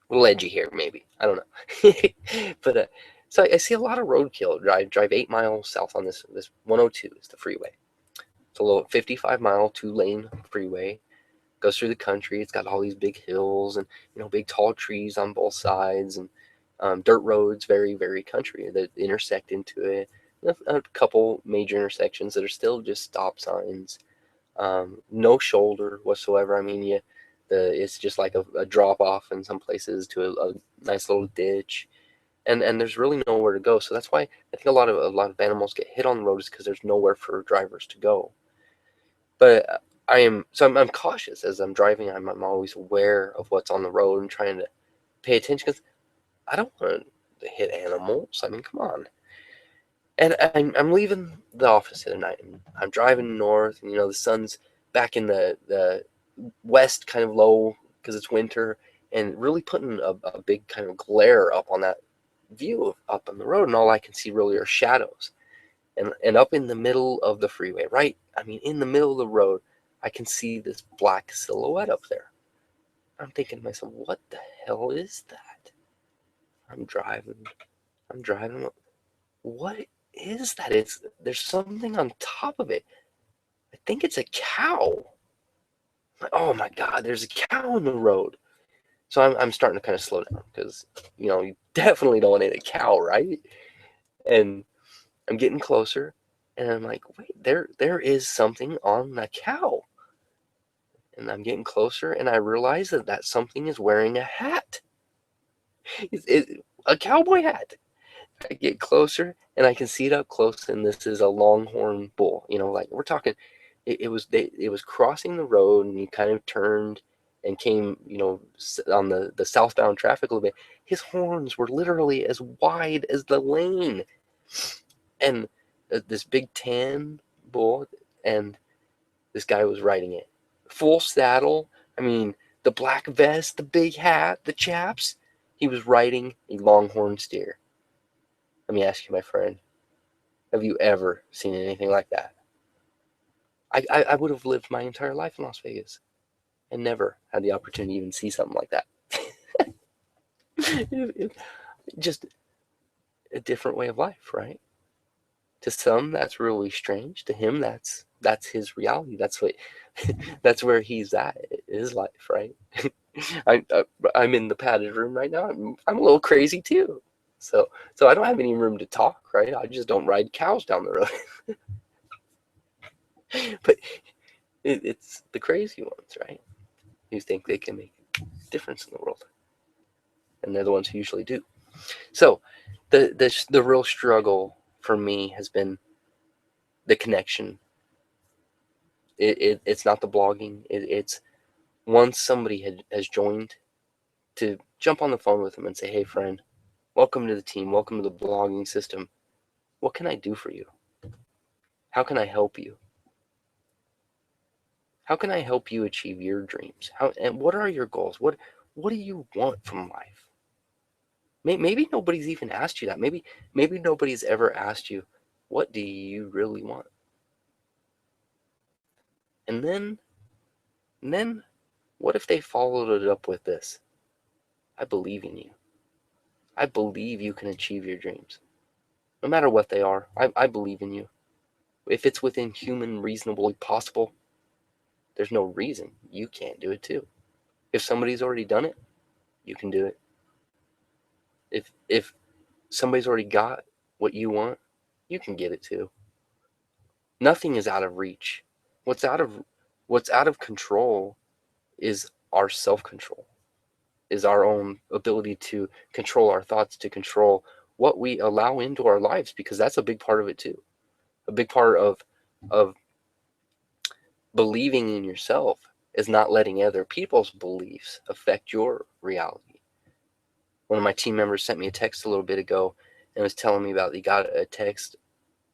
little edgy here, maybe. I don't know. But so I see a lot of roadkill. Drive 8 miles south on this 102 is the freeway. It's a little 55-mile 2-lane freeway. Goes through the country. It's got all these big hills and big tall trees on both sides, and dirt roads, very very country that intersect into it. A couple major intersections that are still just stop signs. No shoulder whatsoever. I mean, it's just like a drop off in some places to a nice little ditch, and there's really nowhere to go. So that's why I think a lot of animals get hit on the road, is because there's nowhere for drivers to go. But I'm cautious as I'm driving. I'm always aware of what's on the road and trying to pay attention, because I don't want to hit animals. I mean, come on. And I'm leaving the office at night, and I'm driving north, and the sun's back in the west, kind of low because it's winter, and really putting a big kind of glare up on that view of up on the road, and all I can see really are shadows. And up in the middle of the freeway, right? I mean, in the middle of the road, I can see this black silhouette up there. I'm thinking to myself, what the hell is that? I'm driving. What is that? There's something on top of it. I think it's a cow. Oh my God, there's a cow in the road. So I'm starting to kind of slow down, because you definitely don't want to hit a cow, right? And I'm getting closer, and I'm like, wait, there is something on the cow. And I'm getting closer, and I realize that something is wearing a hat. A cowboy hat. I get closer, and I can see it up close, and this is a longhorn bull. Like we're talking, it was crossing the road, and he kind of turned and came, on the southbound traffic a little bit. His horns were literally as wide as the lane, and this big tan bull, and this guy was riding it, full saddle. I mean, the black vest, the big hat, the chaps. He was riding a longhorn steer. Let me ask you, my friend, have you ever seen anything like that? I would have lived my entire life in Las Vegas and never had the opportunity to even see something like that. Just a different way of life, right? To some, that's really strange. To him, that's his reality. That's what that's where he's at in his life, right? I'm in the padded room right now. I'm a little crazy too. So I don't have any room to talk, right? I just don't ride cows down the road. But it's the crazy ones, right? Who think they can make a difference in the world, and they're the ones who usually do. So the real struggle for me has been the connection. It's not the blogging. It's once somebody has joined, to jump on the phone with them and say, hey friend, welcome to the team, welcome to the blogging system. What can I do for you? How can I help you? How can I help you achieve your dreams? And what are your goals? What do you want from life? Maybe nobody's even asked you that. Maybe nobody's ever asked you, what do you really want? And then what if they followed it up with this? I believe in you. I believe you can achieve your dreams. No matter what they are, I believe in you. If it's within human reasonably possible, there's no reason you can't do it too. If somebody's already done it, you can do it. If somebody's already got what you want, you can get it too. Nothing is out of reach. What's out of control is our self-control, is our own ability to control our thoughts, to control what we allow into our lives, because that's a big part of it too. A big part of believing in yourself is not letting other people's beliefs affect your reality. One of my team members sent me a text a little bit ago and was telling me about he got a text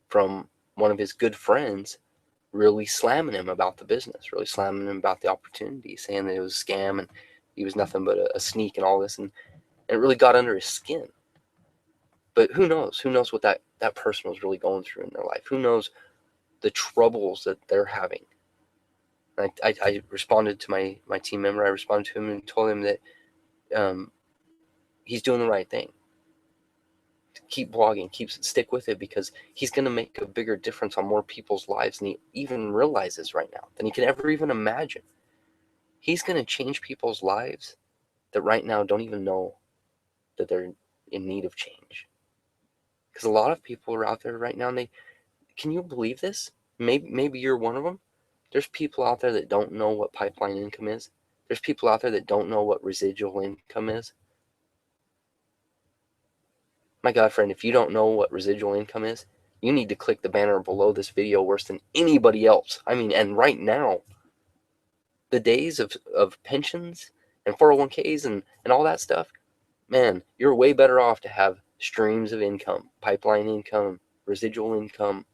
from one of his good friends really slamming him about the business, really slamming him about the opportunity, saying that it was a scam and he was nothing but a sneak and all this. And it really got under his skin. But who knows? Who knows what that person was really going through in their life? Who knows the troubles that they're having? I responded to my team member. I responded to him and told him that he's doing the right thing. Keep blogging, stick with it, because he's going to make a bigger difference on more people's lives than he even realizes right now, than he can ever even imagine. He's going to change people's lives that right now don't even know that they're in need of change. Because a lot of people are out there right now, and can you believe this? Maybe you're one of them. There's people out there that don't know what pipeline income is. There's people out there that don't know what residual income is. My God, friend, if you don't know what residual income is, you need to click the banner below this video worse than anybody else. I mean, and right now, the days of pensions and 401ks and all that stuff, man, you're way better off to have streams of income, pipeline income, residual income.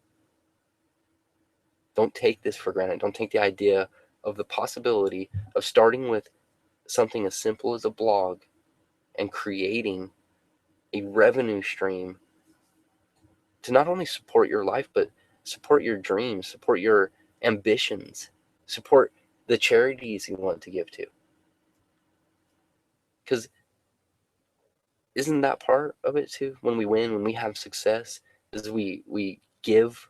Don't take this for granted. Don't take the idea of the possibility of starting with something as simple as a blog and creating a revenue stream to not only support your life, but support your dreams, support your ambitions, support the charities you want to give to. Because isn't that part of it too? When we win, when we have success, is we give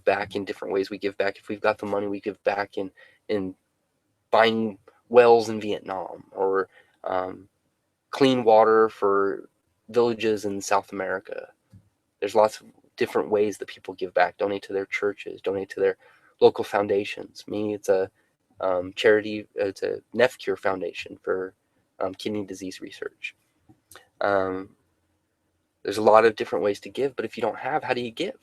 back in different ways. We give back if we've got the money. We give back in buying wells in Vietnam, or clean water for villages in South America. There's lots of different ways that people give back. Donate to their churches, donate to their local foundations. Me, it's a charity. It's a NephCure Foundation for kidney disease research. There's a lot of different ways to give, but if you don't have, how do you give?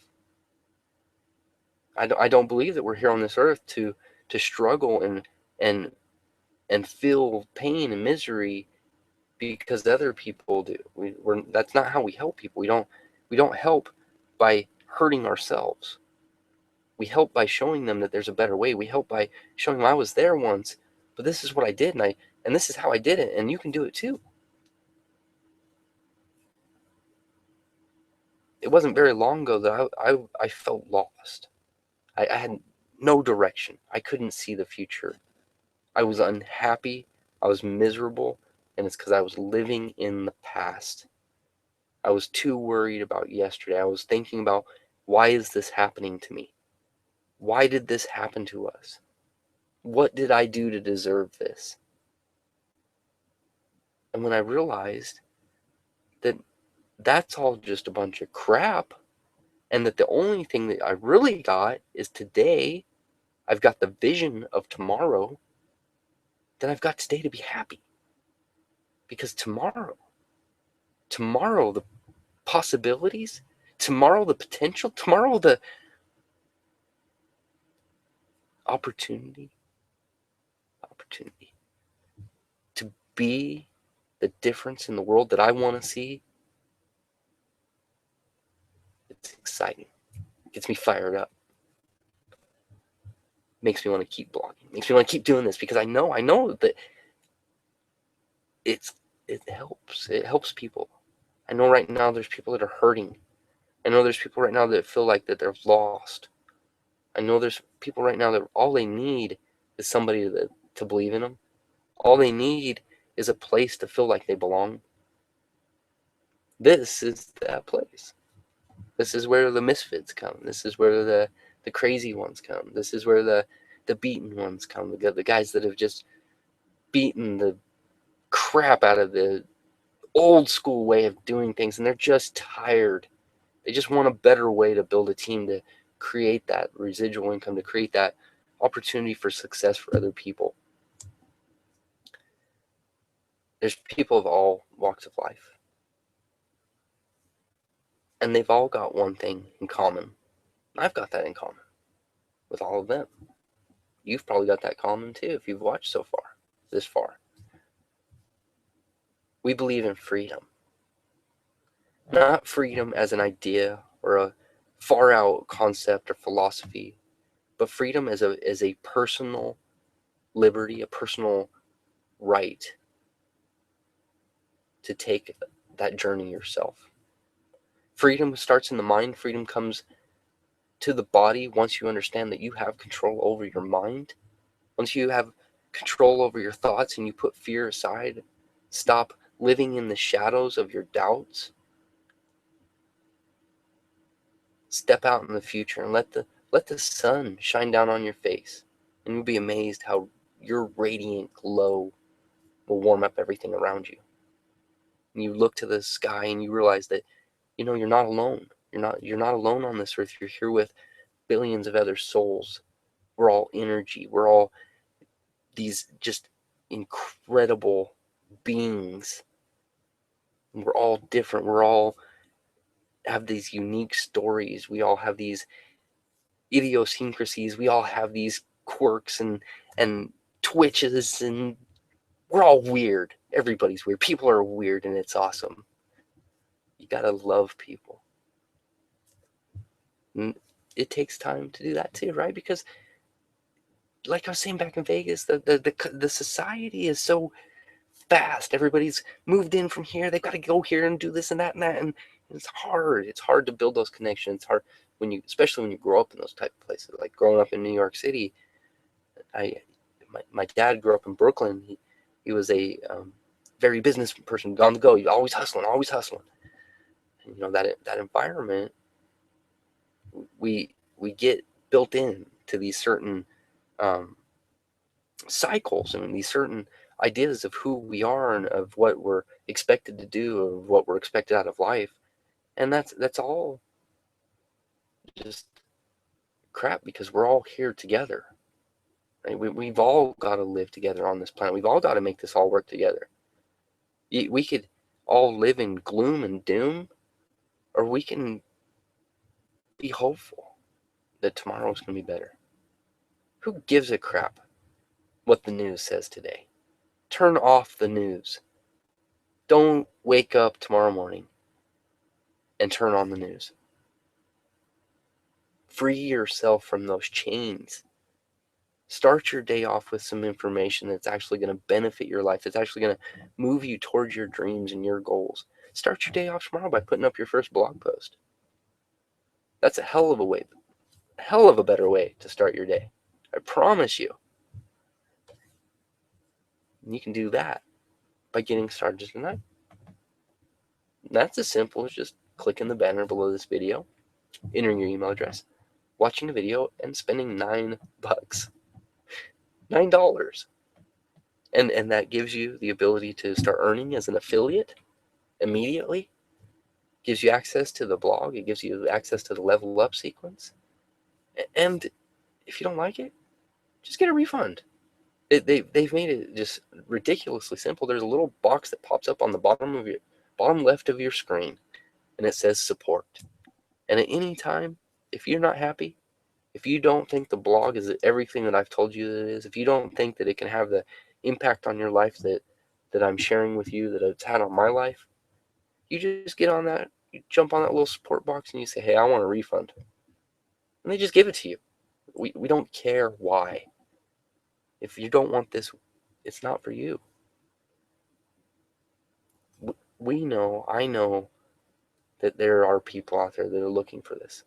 I don't believe that we're here on this earth to struggle and feel pain and misery because other people do. That's not how we help people. We don't help by hurting ourselves. We help by showing them that there's a better way. We help by showing them I was there once, but this is what I did, and this is how I did it, and you can do it too. It wasn't very long ago that I felt lost. I had no direction. I couldn't see the future. I was unhappy. I was miserable, and it's because I was living in the past. I was too worried about yesterday. I was thinking about, why is this happening to me? Why did this happen to us? What did I do to deserve this? And when I realized that that's all just a bunch of crap, and that the only thing that I really got is today, I've got the vision of tomorrow, then I've got today to be happy. Because tomorrow, the possibilities, tomorrow, the potential, tomorrow, the opportunity to be the difference in the world that I want to see. It's exciting. It gets me fired up. Makes me want to keep blogging. Makes me want to keep doing this, because I know that it helps. It helps people. I know right now there's people that are hurting. I know there's people right now that feel like that they're lost. I know there's people right now that all they need is somebody to believe in them. All they need is a place to feel like they belong. This is that place. This is where the misfits come. This is where the crazy ones come. This is where the beaten ones come. The guys that have just beaten the crap out of the old school way of doing things, and they're just tired. They just want a better way to build a team, to create that residual income, to create that opportunity for success for other people. There's people of all walks of life, and they've all got one thing in common. I've got that in common with all of them. you've probably got that common too if you've watched so far, this far. We believe in freedom. Not freedom as an idea or a far out concept or philosophy, but freedom as a personal liberty, a personal right to take that journey yourself. Freedom starts in the mind. Freedom comes to the body once you understand that you have control over your mind. Once you have control over your thoughts and you put fear aside, stop living in the shadows of your doubts. Step out in the future and let the sun shine down on your face, and you'll be amazed how your radiant glow will warm up everything around you. And you look to the sky and you realize that you're not alone. You're not alone on this earth. You're here with billions of other souls. We're all energy. We're all these just incredible beings. We're all different. We're all have these unique stories. We all have these idiosyncrasies. We all have these quirks and twitches, and we're all weird. Everybody's weird. People are weird, and it's awesome. You gotta love people. And it takes time to do that too, right? Because, like I was saying back in Vegas, the society is so fast. Everybody's moved in from here. They've got to go here and do this and that, and it's hard. It's hard to build those connections. It's hard especially when you grow up in those type of places. Like growing up in New York City, my dad grew up in Brooklyn. He was a very business person, on the go. He's always hustling, always hustling. And, that environment, we get built in to these certain cycles and these certain ideas of who we are and of what we're expected to do, of what we're expected out of life, and that's all just crap because we're all here together. Right? We've all got to live together on this planet. We've all got to make this all work together. We could all live in gloom and doom, or we can be hopeful that tomorrow's going to be better. Who gives a crap what the news says today? Turn off the news. Don't wake up tomorrow morning and turn on the news. Free yourself from those chains. Start your day off with some information that's actually going to benefit your life, that's actually going to move you towards your dreams and your goals. Start your day off tomorrow by putting up your first blog post. That's a hell of a better way to start your day. I promise you. And you can do that by getting started tonight. That's as simple as just clicking the banner below this video, entering your email address, watching the video, and spending $9. $9. And that gives you the ability to start earning as an affiliate immediately. Gives you access to the blog. It gives you access to the level up sequence. And if you don't like it, just get a refund. They've made it just ridiculously simple. There's a little box that pops up on the bottom left of your screen, and it says support. And at any time, if you're not happy, if you don't think the blog is everything that I've told you that it is, if you don't think that it can have the impact on your life that I'm sharing with you, that it's had on my life, you just get on that, you jump on that little support box and you say, hey, I want a refund. And they just give it to you. We don't care why. If you don't want this, it's not for you. I know that there are people out there that are looking for this.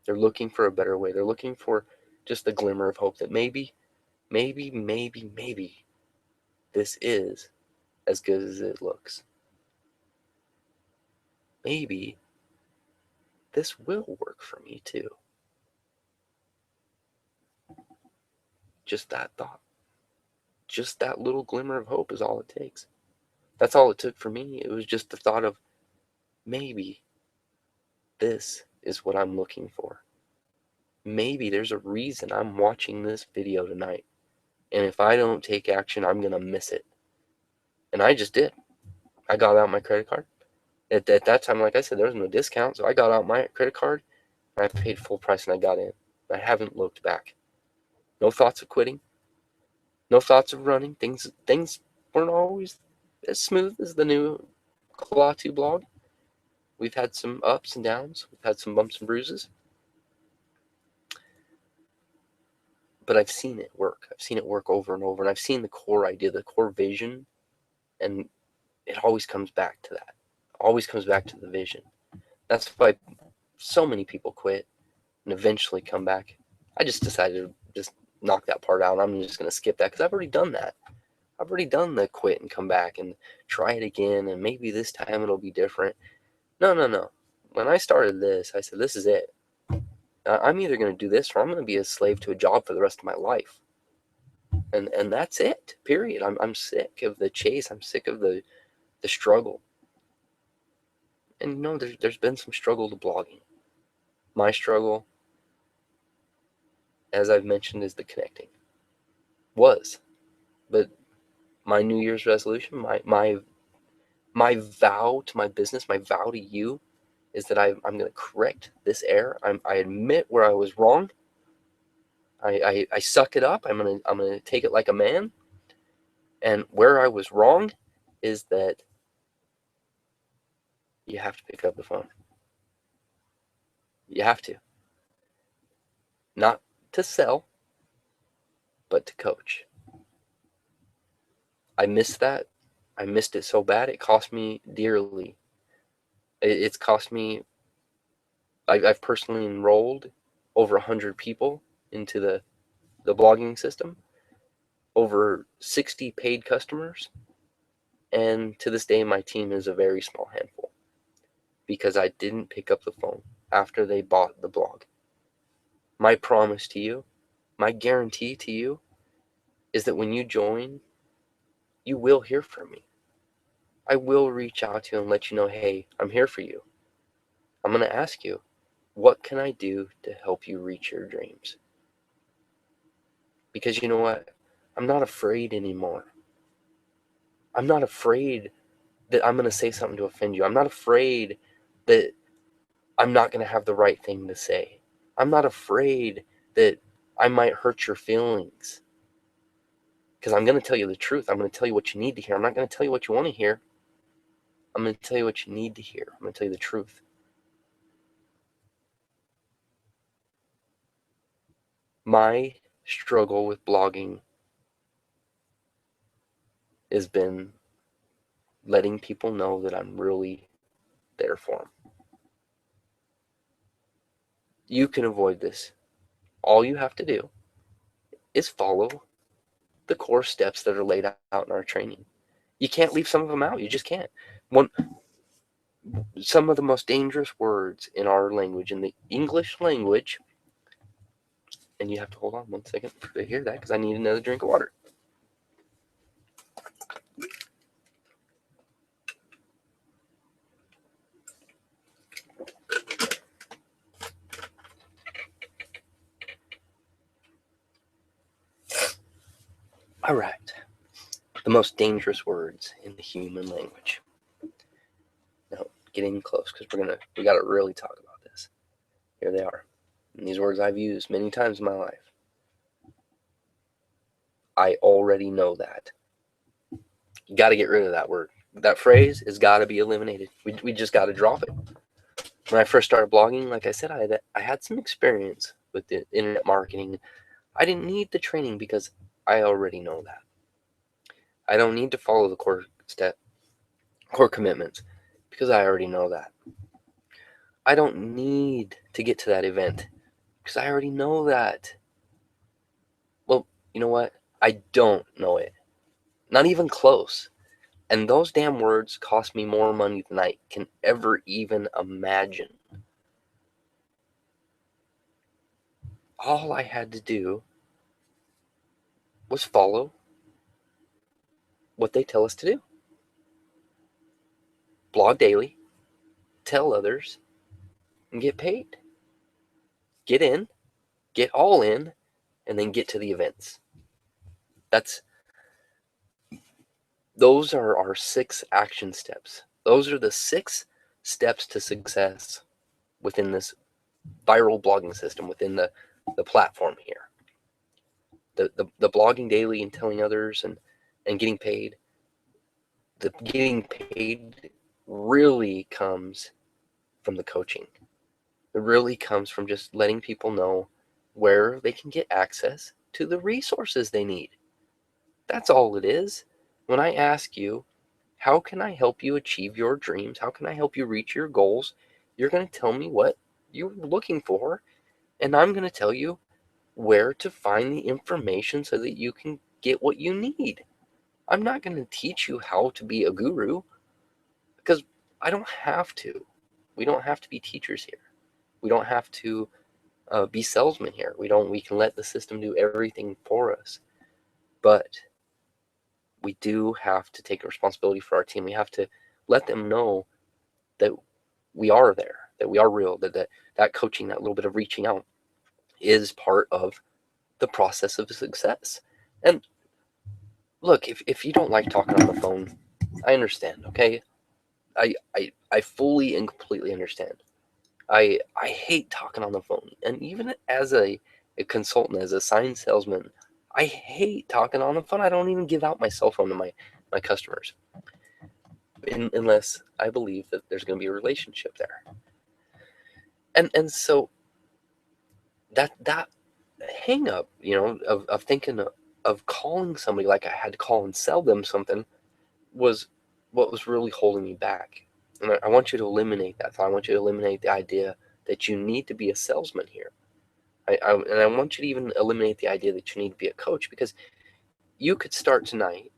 They're looking for a better way. They're looking for just a glimmer of hope that maybe this is as good as it looks. Maybe this will work for me too. Just that thought. Just that little glimmer of hope is all it takes. That's all it took for me. It was just the thought of maybe this is what I'm looking for. Maybe there's a reason I'm watching this video tonight. And if I don't take action, I'm going to miss it. And I just did. I got out my credit card. At that time, like I said, there was no discount. So I got out my credit card and I paid full price and I got in. I haven't looked back. No thoughts of quitting. No thoughts of running. Things weren't always as smooth as the new Klaatu blog. We've had some ups and downs. We've had some bumps and bruises. But I've seen it work. I've seen it work over and over. And I've seen the core idea, the core vision. And it always comes back to that. Always comes back to the vision. That's why so many people quit and eventually come back. I just decided to just knock that part out. I'm just going to skip that because I've already done that. I've already done the quit and come back and try it again, and maybe this time it'll be different. No. When I started this, I said, this is it. I'm either going to do this or I'm going to be a slave to a job for the rest of my life. And that's it, period. I'm sick of the chase. I'm sick of the struggle. And there's been some struggle to blogging. My struggle, as I've mentioned, is the connecting. But my New Year's resolution, my vow to my business, my vow to you, is that I'm going to correct this error. I admit where I was wrong. I suck it up. I'm gonna take it like a man. And where I was wrong is that you have to pick up the phone. You have to. Not to sell, but to coach. I missed that. I missed it so bad. It cost me dearly. It's cost me. I've personally enrolled over 100 people into the blogging system, over 60 paid customers, and to this day my team is a very small handful because I didn't pick up the phone after they bought the blog. My promise to you, my guarantee to you, is that when you join, you will hear from me. I will reach out to you and let you know, hey, I'm here for you. I'm going to ask you, what can I do to help you reach your dreams? Because you know what? I'm not afraid anymore. I'm not afraid that I'm going to say something to offend you. I'm not afraid that I'm not going to have the right thing to say. I'm not afraid that I might hurt your feelings. Because I'm going to tell you the truth. I'm going to tell you what you need to hear. I'm not going to tell you what you want to hear. I'm going to tell you what you need to hear. I'm going to tell you the truth. My struggle with blogging has been letting people know that I'm really there for them. You can avoid this. All you have to do is follow the core steps that are laid out in our training. You can't leave some of them out. You just can't. Some of the most dangerous words in our language, in the English language, and you have to hold on 1 second to hear that because I need another drink of water. All right. The most dangerous words in the human language. Now, getting close because we got to really talk about this. Here they are. And these words I've used many times in my life. I already know that. You got to get rid of that word. That phrase has got to be eliminated. We just got to drop it. When I first started blogging, like I said, I had some experience with the internet marketing. I didn't need the training because I already know that. I don't need to follow the core commitments because I already know that. I don't need to get to that event because I already know that. Well, you know what? I don't know it. Not even close. And those damn words cost me more money than I can ever even imagine. All I had to do was follow what they tell us to do. Blog daily, tell others, and get paid. Get in, get all in, and then get to the events. Those are our 6 action steps. Those are the 6 steps to success within this viral blogging system, within the platform here. the blogging daily and telling others and getting paid, the getting paid really comes from the coaching. It really comes from just letting people know where they can get access to the resources they need. That's all it is. When I ask you, how can I help you achieve your dreams? How can I help you reach your goals? You're going to tell me what you're looking for, and I'm going to tell you where to find the information so that you can get what you need. I'm not going to teach you how to be a guru because I don't have to. We don't have to be teachers here. We don't have to be salesmen here. We can let the system do everything for us. But we do have to take responsibility for our team. We have to let them know that we are there, that we are real, that coaching, that little bit of reaching out is part of the process of success. And look, if you don't like talking on the phone, I understand, okay? I fully and completely understand. I hate talking on the phone. And even as a consultant, as a signed salesman, I hate talking on the phone. I don't even give out my cell phone to my customers unless I believe that there's going to be a relationship there. And so that hang up, of thinking of calling somebody like I had to call and sell them something was what was really holding me back. And I want you to eliminate that thought. I want you to eliminate the idea that you need to be a salesman here. And I want you to even eliminate the idea that you need to be a coach, because you could start tonight,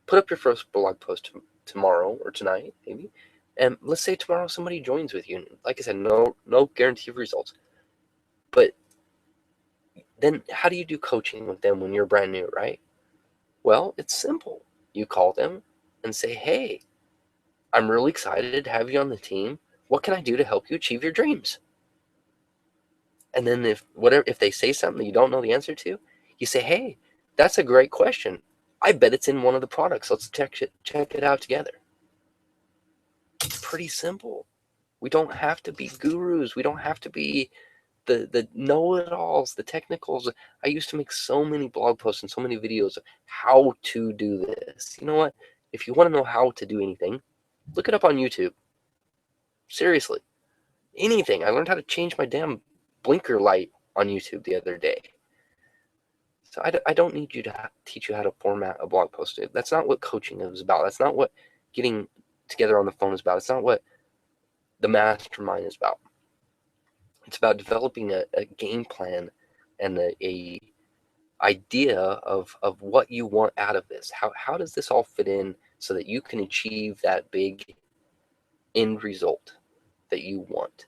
put up your first blog post tomorrow or tonight, maybe, and let's say tomorrow somebody joins with you. Like I said, no guarantee of results. But then how do you do coaching with them when you're brand new, right? Well, it's simple. You call them and say, hey, I'm really excited to have you on the team. What can I do to help you achieve your dreams? And then if they say something you don't know the answer to, you say, hey, that's a great question. I bet it's in one of the products. Let's check it out together. It's pretty simple. We don't have to be gurus. We don't have to be the know-it-alls, the technicals. I used to make so many blog posts and so many videos of how to do this. You know what? If you want to know how to do anything, look it up on YouTube. Seriously. Anything. I learned how to change my damn blinker light on YouTube the other day. So I don't need you to teach you how to format a blog post. That's not what coaching is about. That's not what getting together on the phone is about. It's not what the mastermind is about. It's about developing a game plan and a idea of what you want out of this. How does this all fit in so that you can achieve that big end result that you want?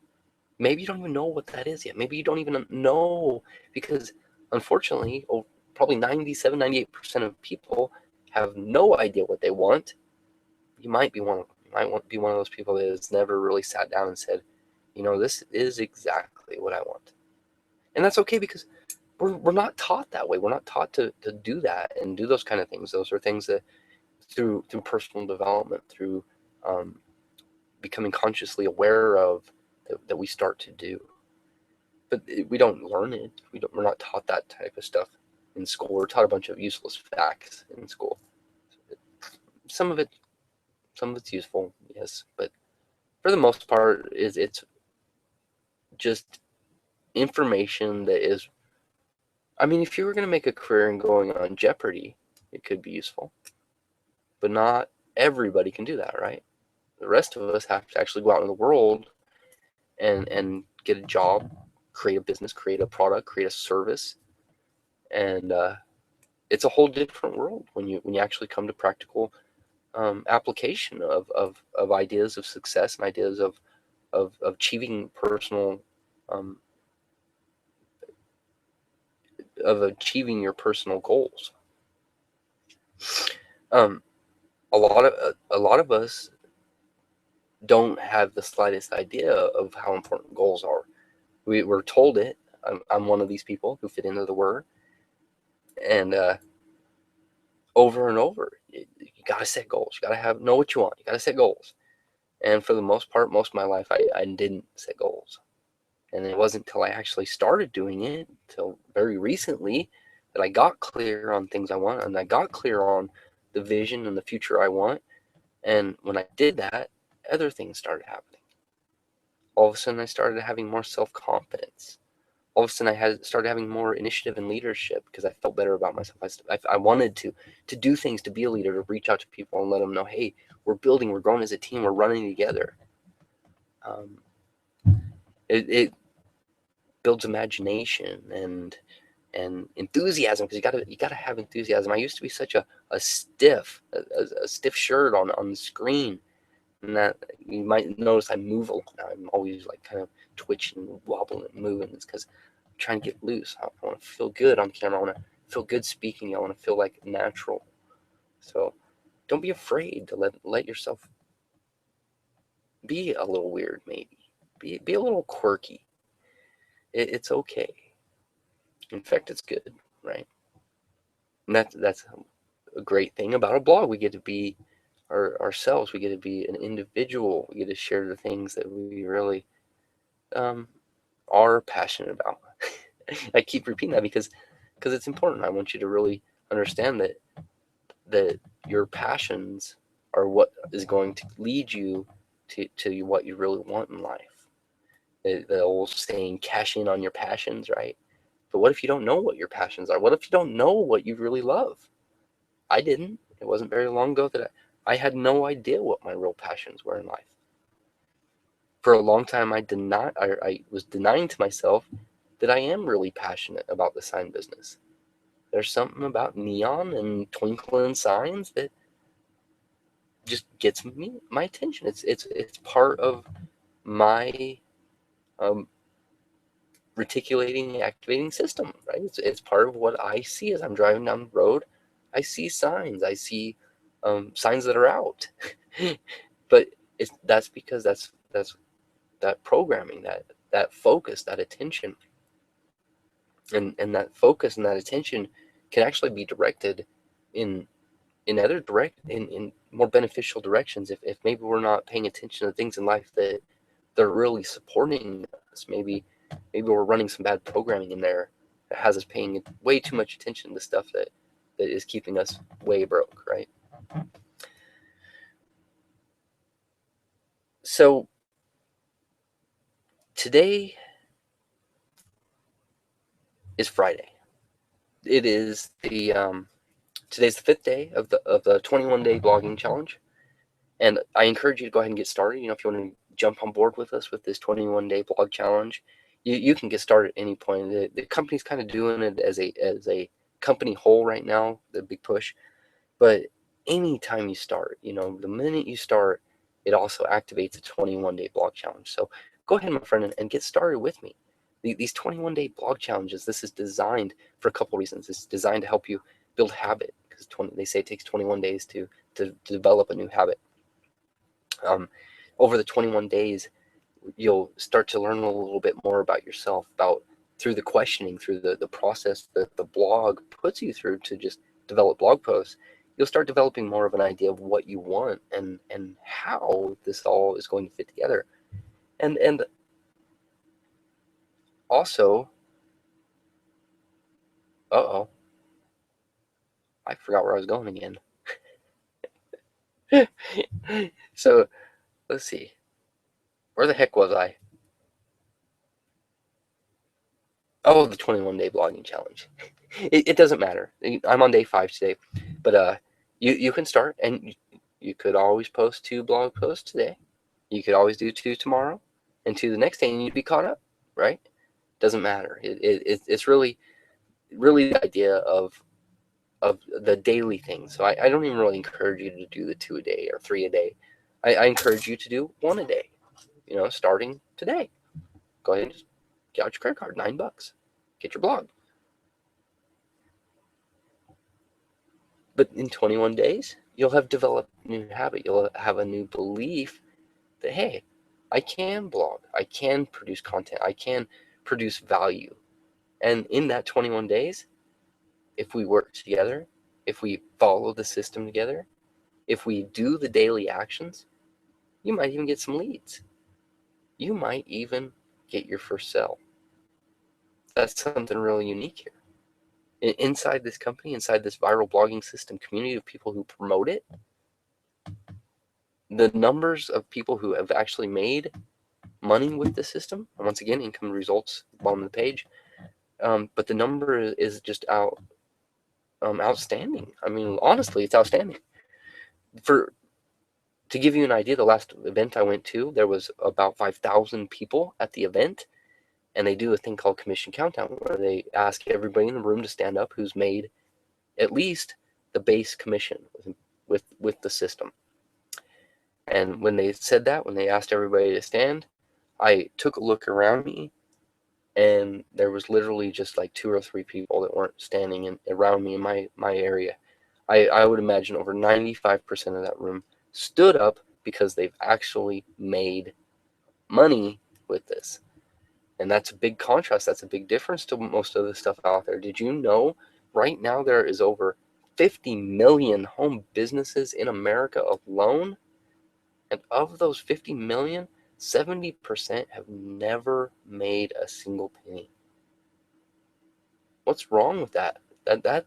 Maybe you don't even know what that is yet. Maybe you don't even know, because unfortunately, probably 97, 98% of people have no idea what they want. You might be one of those people that has never really sat down and said, this is exactly what I want. And that's okay, because we're not taught that way. We're not taught to do that and do those kind of things. Those are things that through personal development, through becoming consciously aware of, that we start to do. But we don't learn it. We're not taught that type of stuff in school. We're taught a bunch of useless facts in school. Some of it's useful, yes, but for the most part, it's just information that is. I mean, if you were going to make a career in going on Jeopardy, it could be useful, but not everybody can do that, right? The rest of us have to actually go out in the world and get a job, create a business, create a product, create a service, and it's a whole different world when you actually come to practical application of ideas of success and ideas of achieving personal of achieving your personal goals. A lot of us don't have the slightest idea of how important goals are. We're told it. I'm one of these people who fit into the word, and over and over, you got to set goals. You got to know what you want. You got to set goals. And for the most part, most of my life, I didn't set goals. And it wasn't until I actually started doing it, until very recently, that I got clear on things I want, and I got clear on the vision and the future I want. And when I did that, other things started happening. All of a sudden, I started having more self-confidence. All of a sudden, started having more initiative and leadership because I felt better about myself. I wanted to do things, to be a leader, to reach out to people and let them know, hey, we're building, we're growing as a team, we're running together. It builds imagination and enthusiasm, because you gotta have enthusiasm. I used to be such a stiff shirt on the screen, and that you might notice I move a lot now. I'm always like kind of twitching, wobbling, and moving. It's because I'm trying to get loose. I want to feel good on camera. I want to feel good speaking. I want to feel like natural. So don't be afraid to let yourself be a little weird. Maybe be a little quirky. It's okay. In fact, it's good, right? And that's a great thing about a blog. We get to be ourselves. We get to be an individual. We get to share the things that we really are passionate about. I keep repeating that because it's important. I want you to really understand that your passions are what is going to lead you to what you really want in life. The old saying, cash in on your passions, right? But what if you don't know what your passions are? What if you don't know what you really love? I didn't. It wasn't very long ago that I had no idea what my real passions were in life. For a long time, I was denying to myself that I am really passionate about the sign business. There's something about neon and twinkling signs that just gets my attention. It's part of my reticulating activating system, right? It's part of what I see as I'm driving down the road. I see signs. I see signs that are out, but that's because that's that programming, that focus, that attention, and that focus and that attention can actually be directed in in more beneficial directions if maybe we're not paying attention to things in life that they're really supporting us. Maybe we're running some bad programming in there that has us paying way too much attention to stuff that is keeping us way broke, right? So today is Friday. It is the today's the fifth day of the 21-day blogging challenge, and I encourage you to go ahead and get started. If you want to jump on board with us with this 21-day blog challenge, you can get started at any point. The company's kind of doing it as a company whole right now, the big push. But anytime you start, the minute you start, it also activates a 21-day blog challenge. So go ahead, my friend, and get started with me. These 21-day blog challenges, this is designed for a couple reasons. It's designed to help you build habit, because they say it takes 21 days to develop a new habit. Over the 21 days, you'll start to learn a little bit more about yourself, through the questioning, through the process that the blog puts you through to just develop blog posts. You'll start developing more of an idea of what you want and how this all is going to fit together. And also, I forgot where I was going again. So let's see. Where the heck was I? Oh, the 21-day blogging challenge. It doesn't matter. I'm on day 5 today, but you can start, and you could always post 2 blog posts today. You could always do 2 tomorrow, and 2 the next day, and you'd be caught up, right? Doesn't matter. It's really the idea of the daily thing. So I don't even really encourage you to do the 2 a day or 3 a day. I encourage you to do 1 a day. Starting today. Go ahead and just get out your credit card, $9. Get your blog. But in 21 days, you'll have developed a new habit. You'll have a new belief that, hey, I can blog. I can produce content. I can produce value. And in that 21 days, if we work together, if we follow the system together, if we do the daily actions, you might even get some leads. You might even get your first sale. That's something really unique here. Inside this company, inside this viral blogging system community of people who promote it, the numbers of people who have actually made money with the system, and once again, income results, bottom of the page, but the number is just outstanding. I mean, honestly, it's outstanding. To give you an idea, the last event I went to, there was about 5,000 people at the event, and they do a thing called commission countdown, where they ask everybody in the room to stand up who's made at least the base commission with the system. And when they said that, when they asked everybody to stand, I took a look around me, and there was literally just like 2 or 3 people that weren't standing around me in my area. I would imagine over 95% of that room stood up because they've actually made money with this. And that's a big contrast. That's a big difference to most of the stuff out there. Did you know right now there is over 50 million home businesses in America alone? And of those 50 million, 70% have never made a single penny. What's wrong with that? That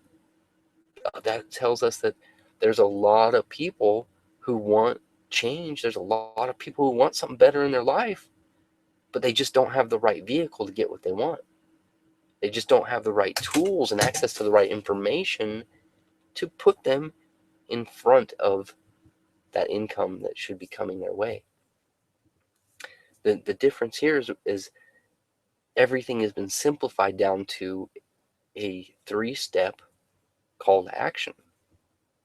tells us that there's a lot of people who want change. There's a lot of people who want something better in their life, but they just don't have the right vehicle to get what they want. They just don't have the right tools and access to the right information to put them in front of that income that should be coming their way. The difference here is everything has been simplified down to a 3-step call to action.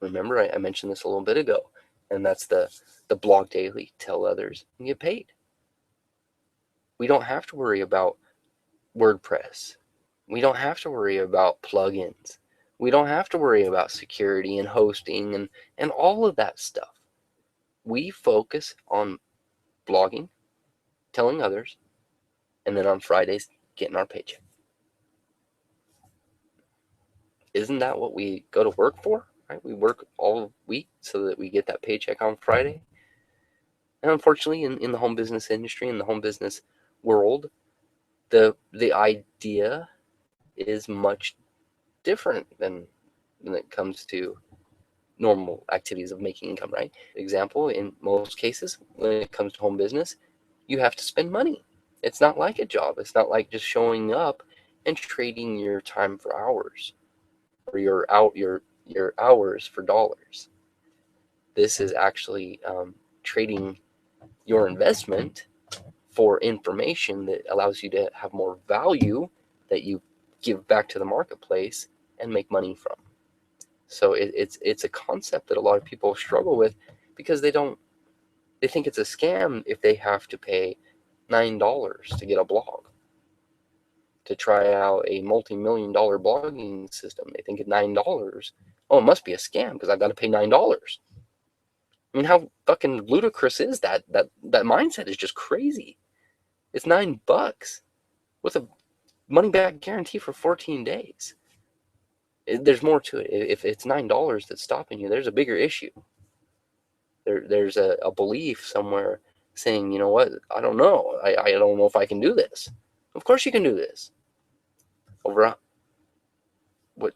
Remember, I mentioned this a little bit ago, and that's the blog daily, tell others, and get paid. We don't have to worry about WordPress. We don't have to worry about plugins. We don't have to worry about security and hosting and all of that stuff. We focus on blogging, telling others, and then on Fridays, getting our paycheck. Isn't that what we go to work for? Right? We work all week so that we get that paycheck on Friday. And unfortunately, in the home business industry, in the home business world, the idea is much different than when it comes to normal activities of making income, right? Example, in most cases, when it comes to home business, you have to spend money. It's not like a job. It's not like just showing up and trading your time for hours, or your hours for dollars. This is actually trading your investment for information that allows you to have more value that you give back to the marketplace and make money from. So it's a concept that a lot of people struggle with because they think it's a scam if they have to pay $9 to get a blog, to try out a multi-million-dollar blogging system. They think at $9, oh, it must be a scam because I've got to pay $9. I mean, how fucking ludicrous is that? That mindset is just crazy. It's $9 with a money-back guarantee for 14 days. There's more to it. If it's $9 that's stopping you, there's a bigger issue. There's a belief somewhere saying, you know what, I don't know. I don't know if I can do this. Of course you can do this. Over,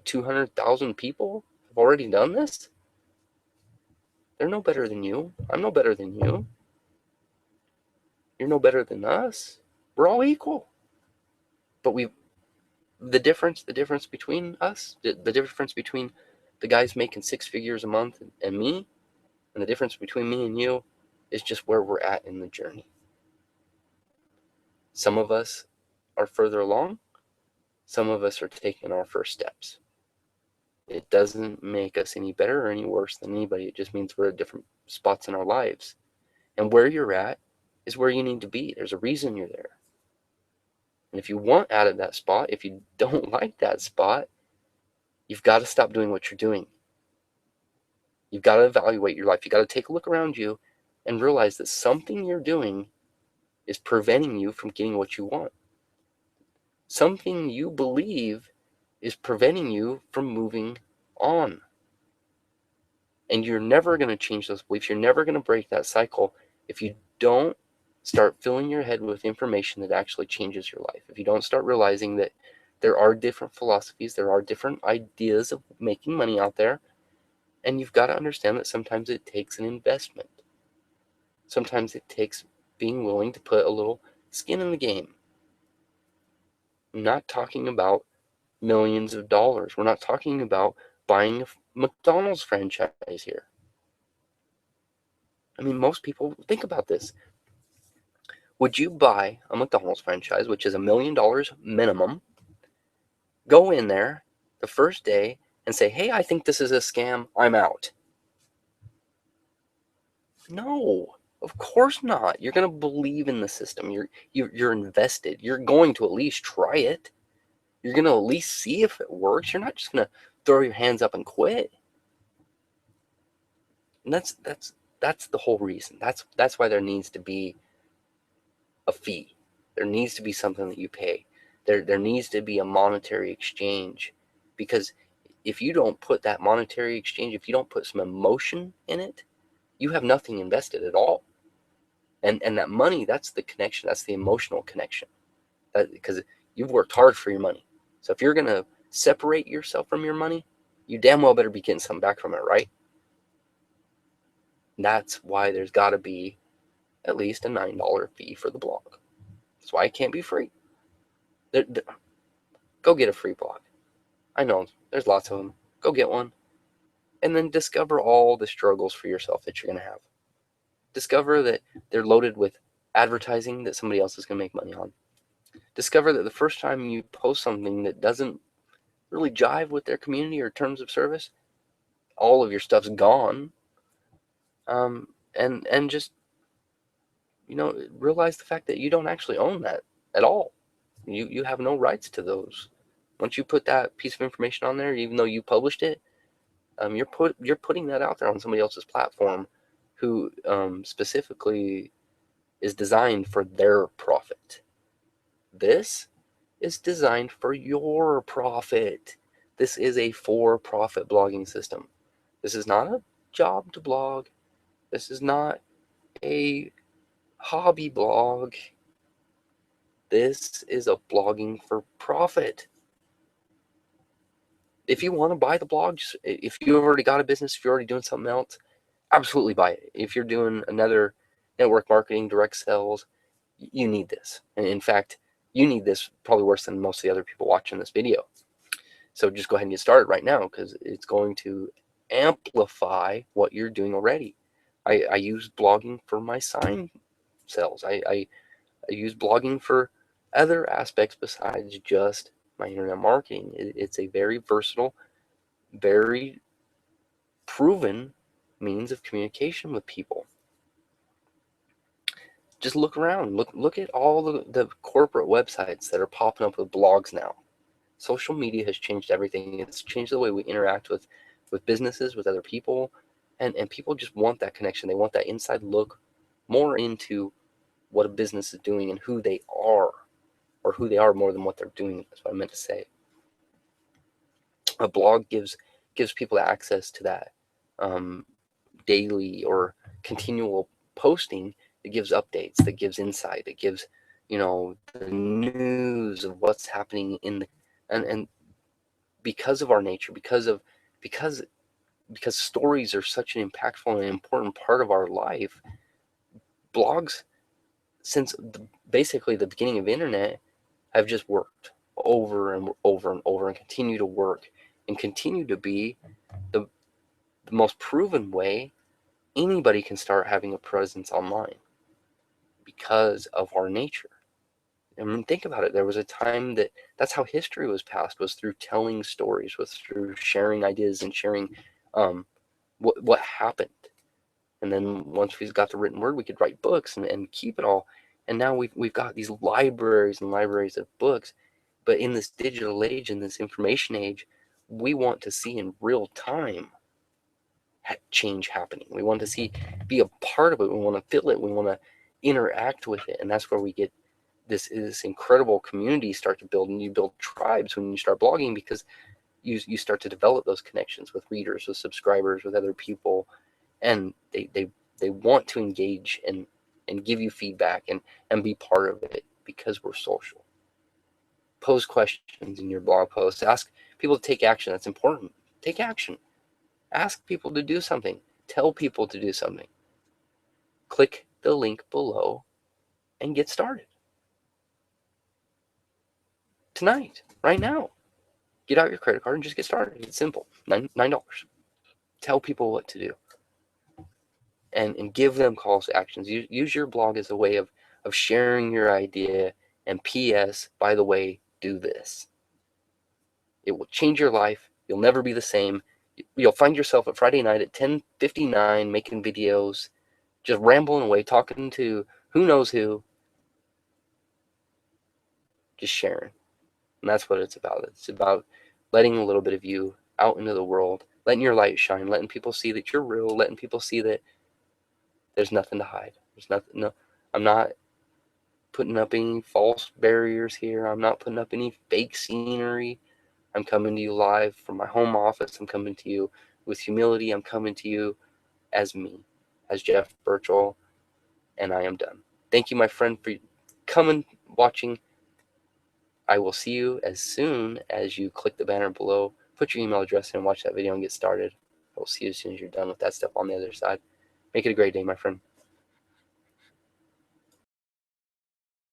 200,000 people have already done this? They're no better than you. I'm no better than you. You're no better than us. We're all equal. But the difference between us, the difference between the guys making 6 figures a month and me, and the difference between me and you is just where we're at in the journey. Some of us are further along. Some of us are taking our first steps. It doesn't make us any better or any worse than anybody. It just means we're at different spots in our lives. And where you're at is where you need to be. There's a reason you're there. And if you want out of that spot, if you don't like that spot, you've got to stop doing what you're doing. You've got to evaluate your life. You've got to take a look around you and realize that something you're doing is preventing you from getting what you want. Something you believe is preventing you from moving on. And you're never going to change those beliefs. You're never going to break that cycle if you don't start filling your head with information that actually changes your life. If you don't start realizing that There are different philosophies. There are different ideas of making money out there. And you've got to understand that sometimes it takes an investment. Sometimes it takes being willing to put a little skin in the game. I'm not talking about millions of dollars. We're not talking about buying a McDonald's franchise here. I mean, most people think about this. Would you buy a McDonald's franchise, which is $1 million minimum, go in there the first day and say, hey, I think this is a scam, I'm out? No, of course not. You're going to believe in the system. You're invested. You're going to at least try it. You're going to at least see if it works. You're not just going to throw your hands up and quit. And that's the whole reason. That's why there needs to be a fee. There needs to be something that you pay. There needs to be a monetary exchange, because if you don't put that monetary exchange, if you don't put some emotion in it, you have nothing invested at all. And that money, that's the connection. That's the emotional connection. Because you've worked hard for your money. So if you're going to separate yourself from your money, you damn well better be getting something back from it, right? And that's why there's got to be at least a $9 fee for the blog. That's why it can't be free. Go get a free blog. I know there's lots of them. Go get one. And then discover all the struggles for yourself that you're going to have. Discover that they're loaded with advertising that somebody else is going to make money on. Discover that the first time you post something that doesn't really jive with their community or terms of service, all of your stuff's gone. And just, realize the fact that you don't actually own that at all. You have no rights to those. Once you put that piece of information on there, even though you published it, you're putting that out there on somebody else's platform, who specifically is designed for their profit. This is designed for your profit. This is a for-profit blogging system. This is not a job to blog. This is not a hobby blog. This is a blogging for profit. If you want to buy the blog, if you've already got a business, if you're already doing something else, absolutely buy it. If you're doing another network marketing, direct sales, you need this. And in fact, you need this probably worse than most of the other people watching this video. So just go ahead and get started right now, because it's going to amplify what you're doing already. I use blogging for my sign sales. I use blogging for other aspects besides just my internet marketing. It's a very versatile, very proven means of communication with people. Just look around. Look at all the corporate websites that are popping up with blogs now. Social media has changed everything. It's changed the way we interact with businesses, with other people, and people just want that connection. They want that inside look more into what a business is doing and who they are, or who they are more than what they're doing. That's what I meant to say. A blog gives people access to that daily or continual posting. It gives updates, that gives insight, it gives the news of what's happening in the and because of our nature, because stories are such an impactful and important part of our life, blogs, since basically the beginning of the internet, have just worked over and over and over, and continue to work and continue to be the most proven way anybody can start having a presence online, because of our nature. I mean, think about it. There was a time that's how history was passed, was through telling stories, was through sharing ideas and sharing what happened. And then once we got the written word, we could write books and keep it all. And now we've got these libraries and libraries of books. But in this digital age, in this information age, we want to see in real time change happening. We want to be a part of it. We want to feel it. We want to interact with it. And that's where we get this incredible community start to build. And you build tribes when you start blogging, because you start to develop those connections with readers, with subscribers, with other people. And they want to engage and give you feedback and be part of it, because we're social. Pose questions in your blog posts. Ask people to take action. That's important. Take action. Ask people to do something. Tell people to do something. Click the link below and get started. Tonight, right now. Get out your credit card and just get started. It's simple. $9. Tell people what to do. And give them calls to actions. Use your blog as a way of sharing your idea. And P.S., by the way, do this. It will change your life. You'll never be the same. You'll find yourself at Friday night at 10:59 making videos, just rambling away, talking to who knows who, just sharing. And that's what it's about. It's about letting a little bit of you out into the world, letting your light shine, letting people see that you're real, letting people see that there's nothing to hide. There's nothing. No, I'm not putting up any false barriers here. I'm not putting up any fake scenery. I'm coming to you live from my home office. I'm coming to you with humility. I'm coming to you as me, as Jeff Birchall, and I am done. Thank you, my friend, for coming, watching. I will see you as soon as you click the banner below, put your email address in, watch that video, and get started. I will see you as soon as you're done with that stuff on the other side. Make it a great day, my friend.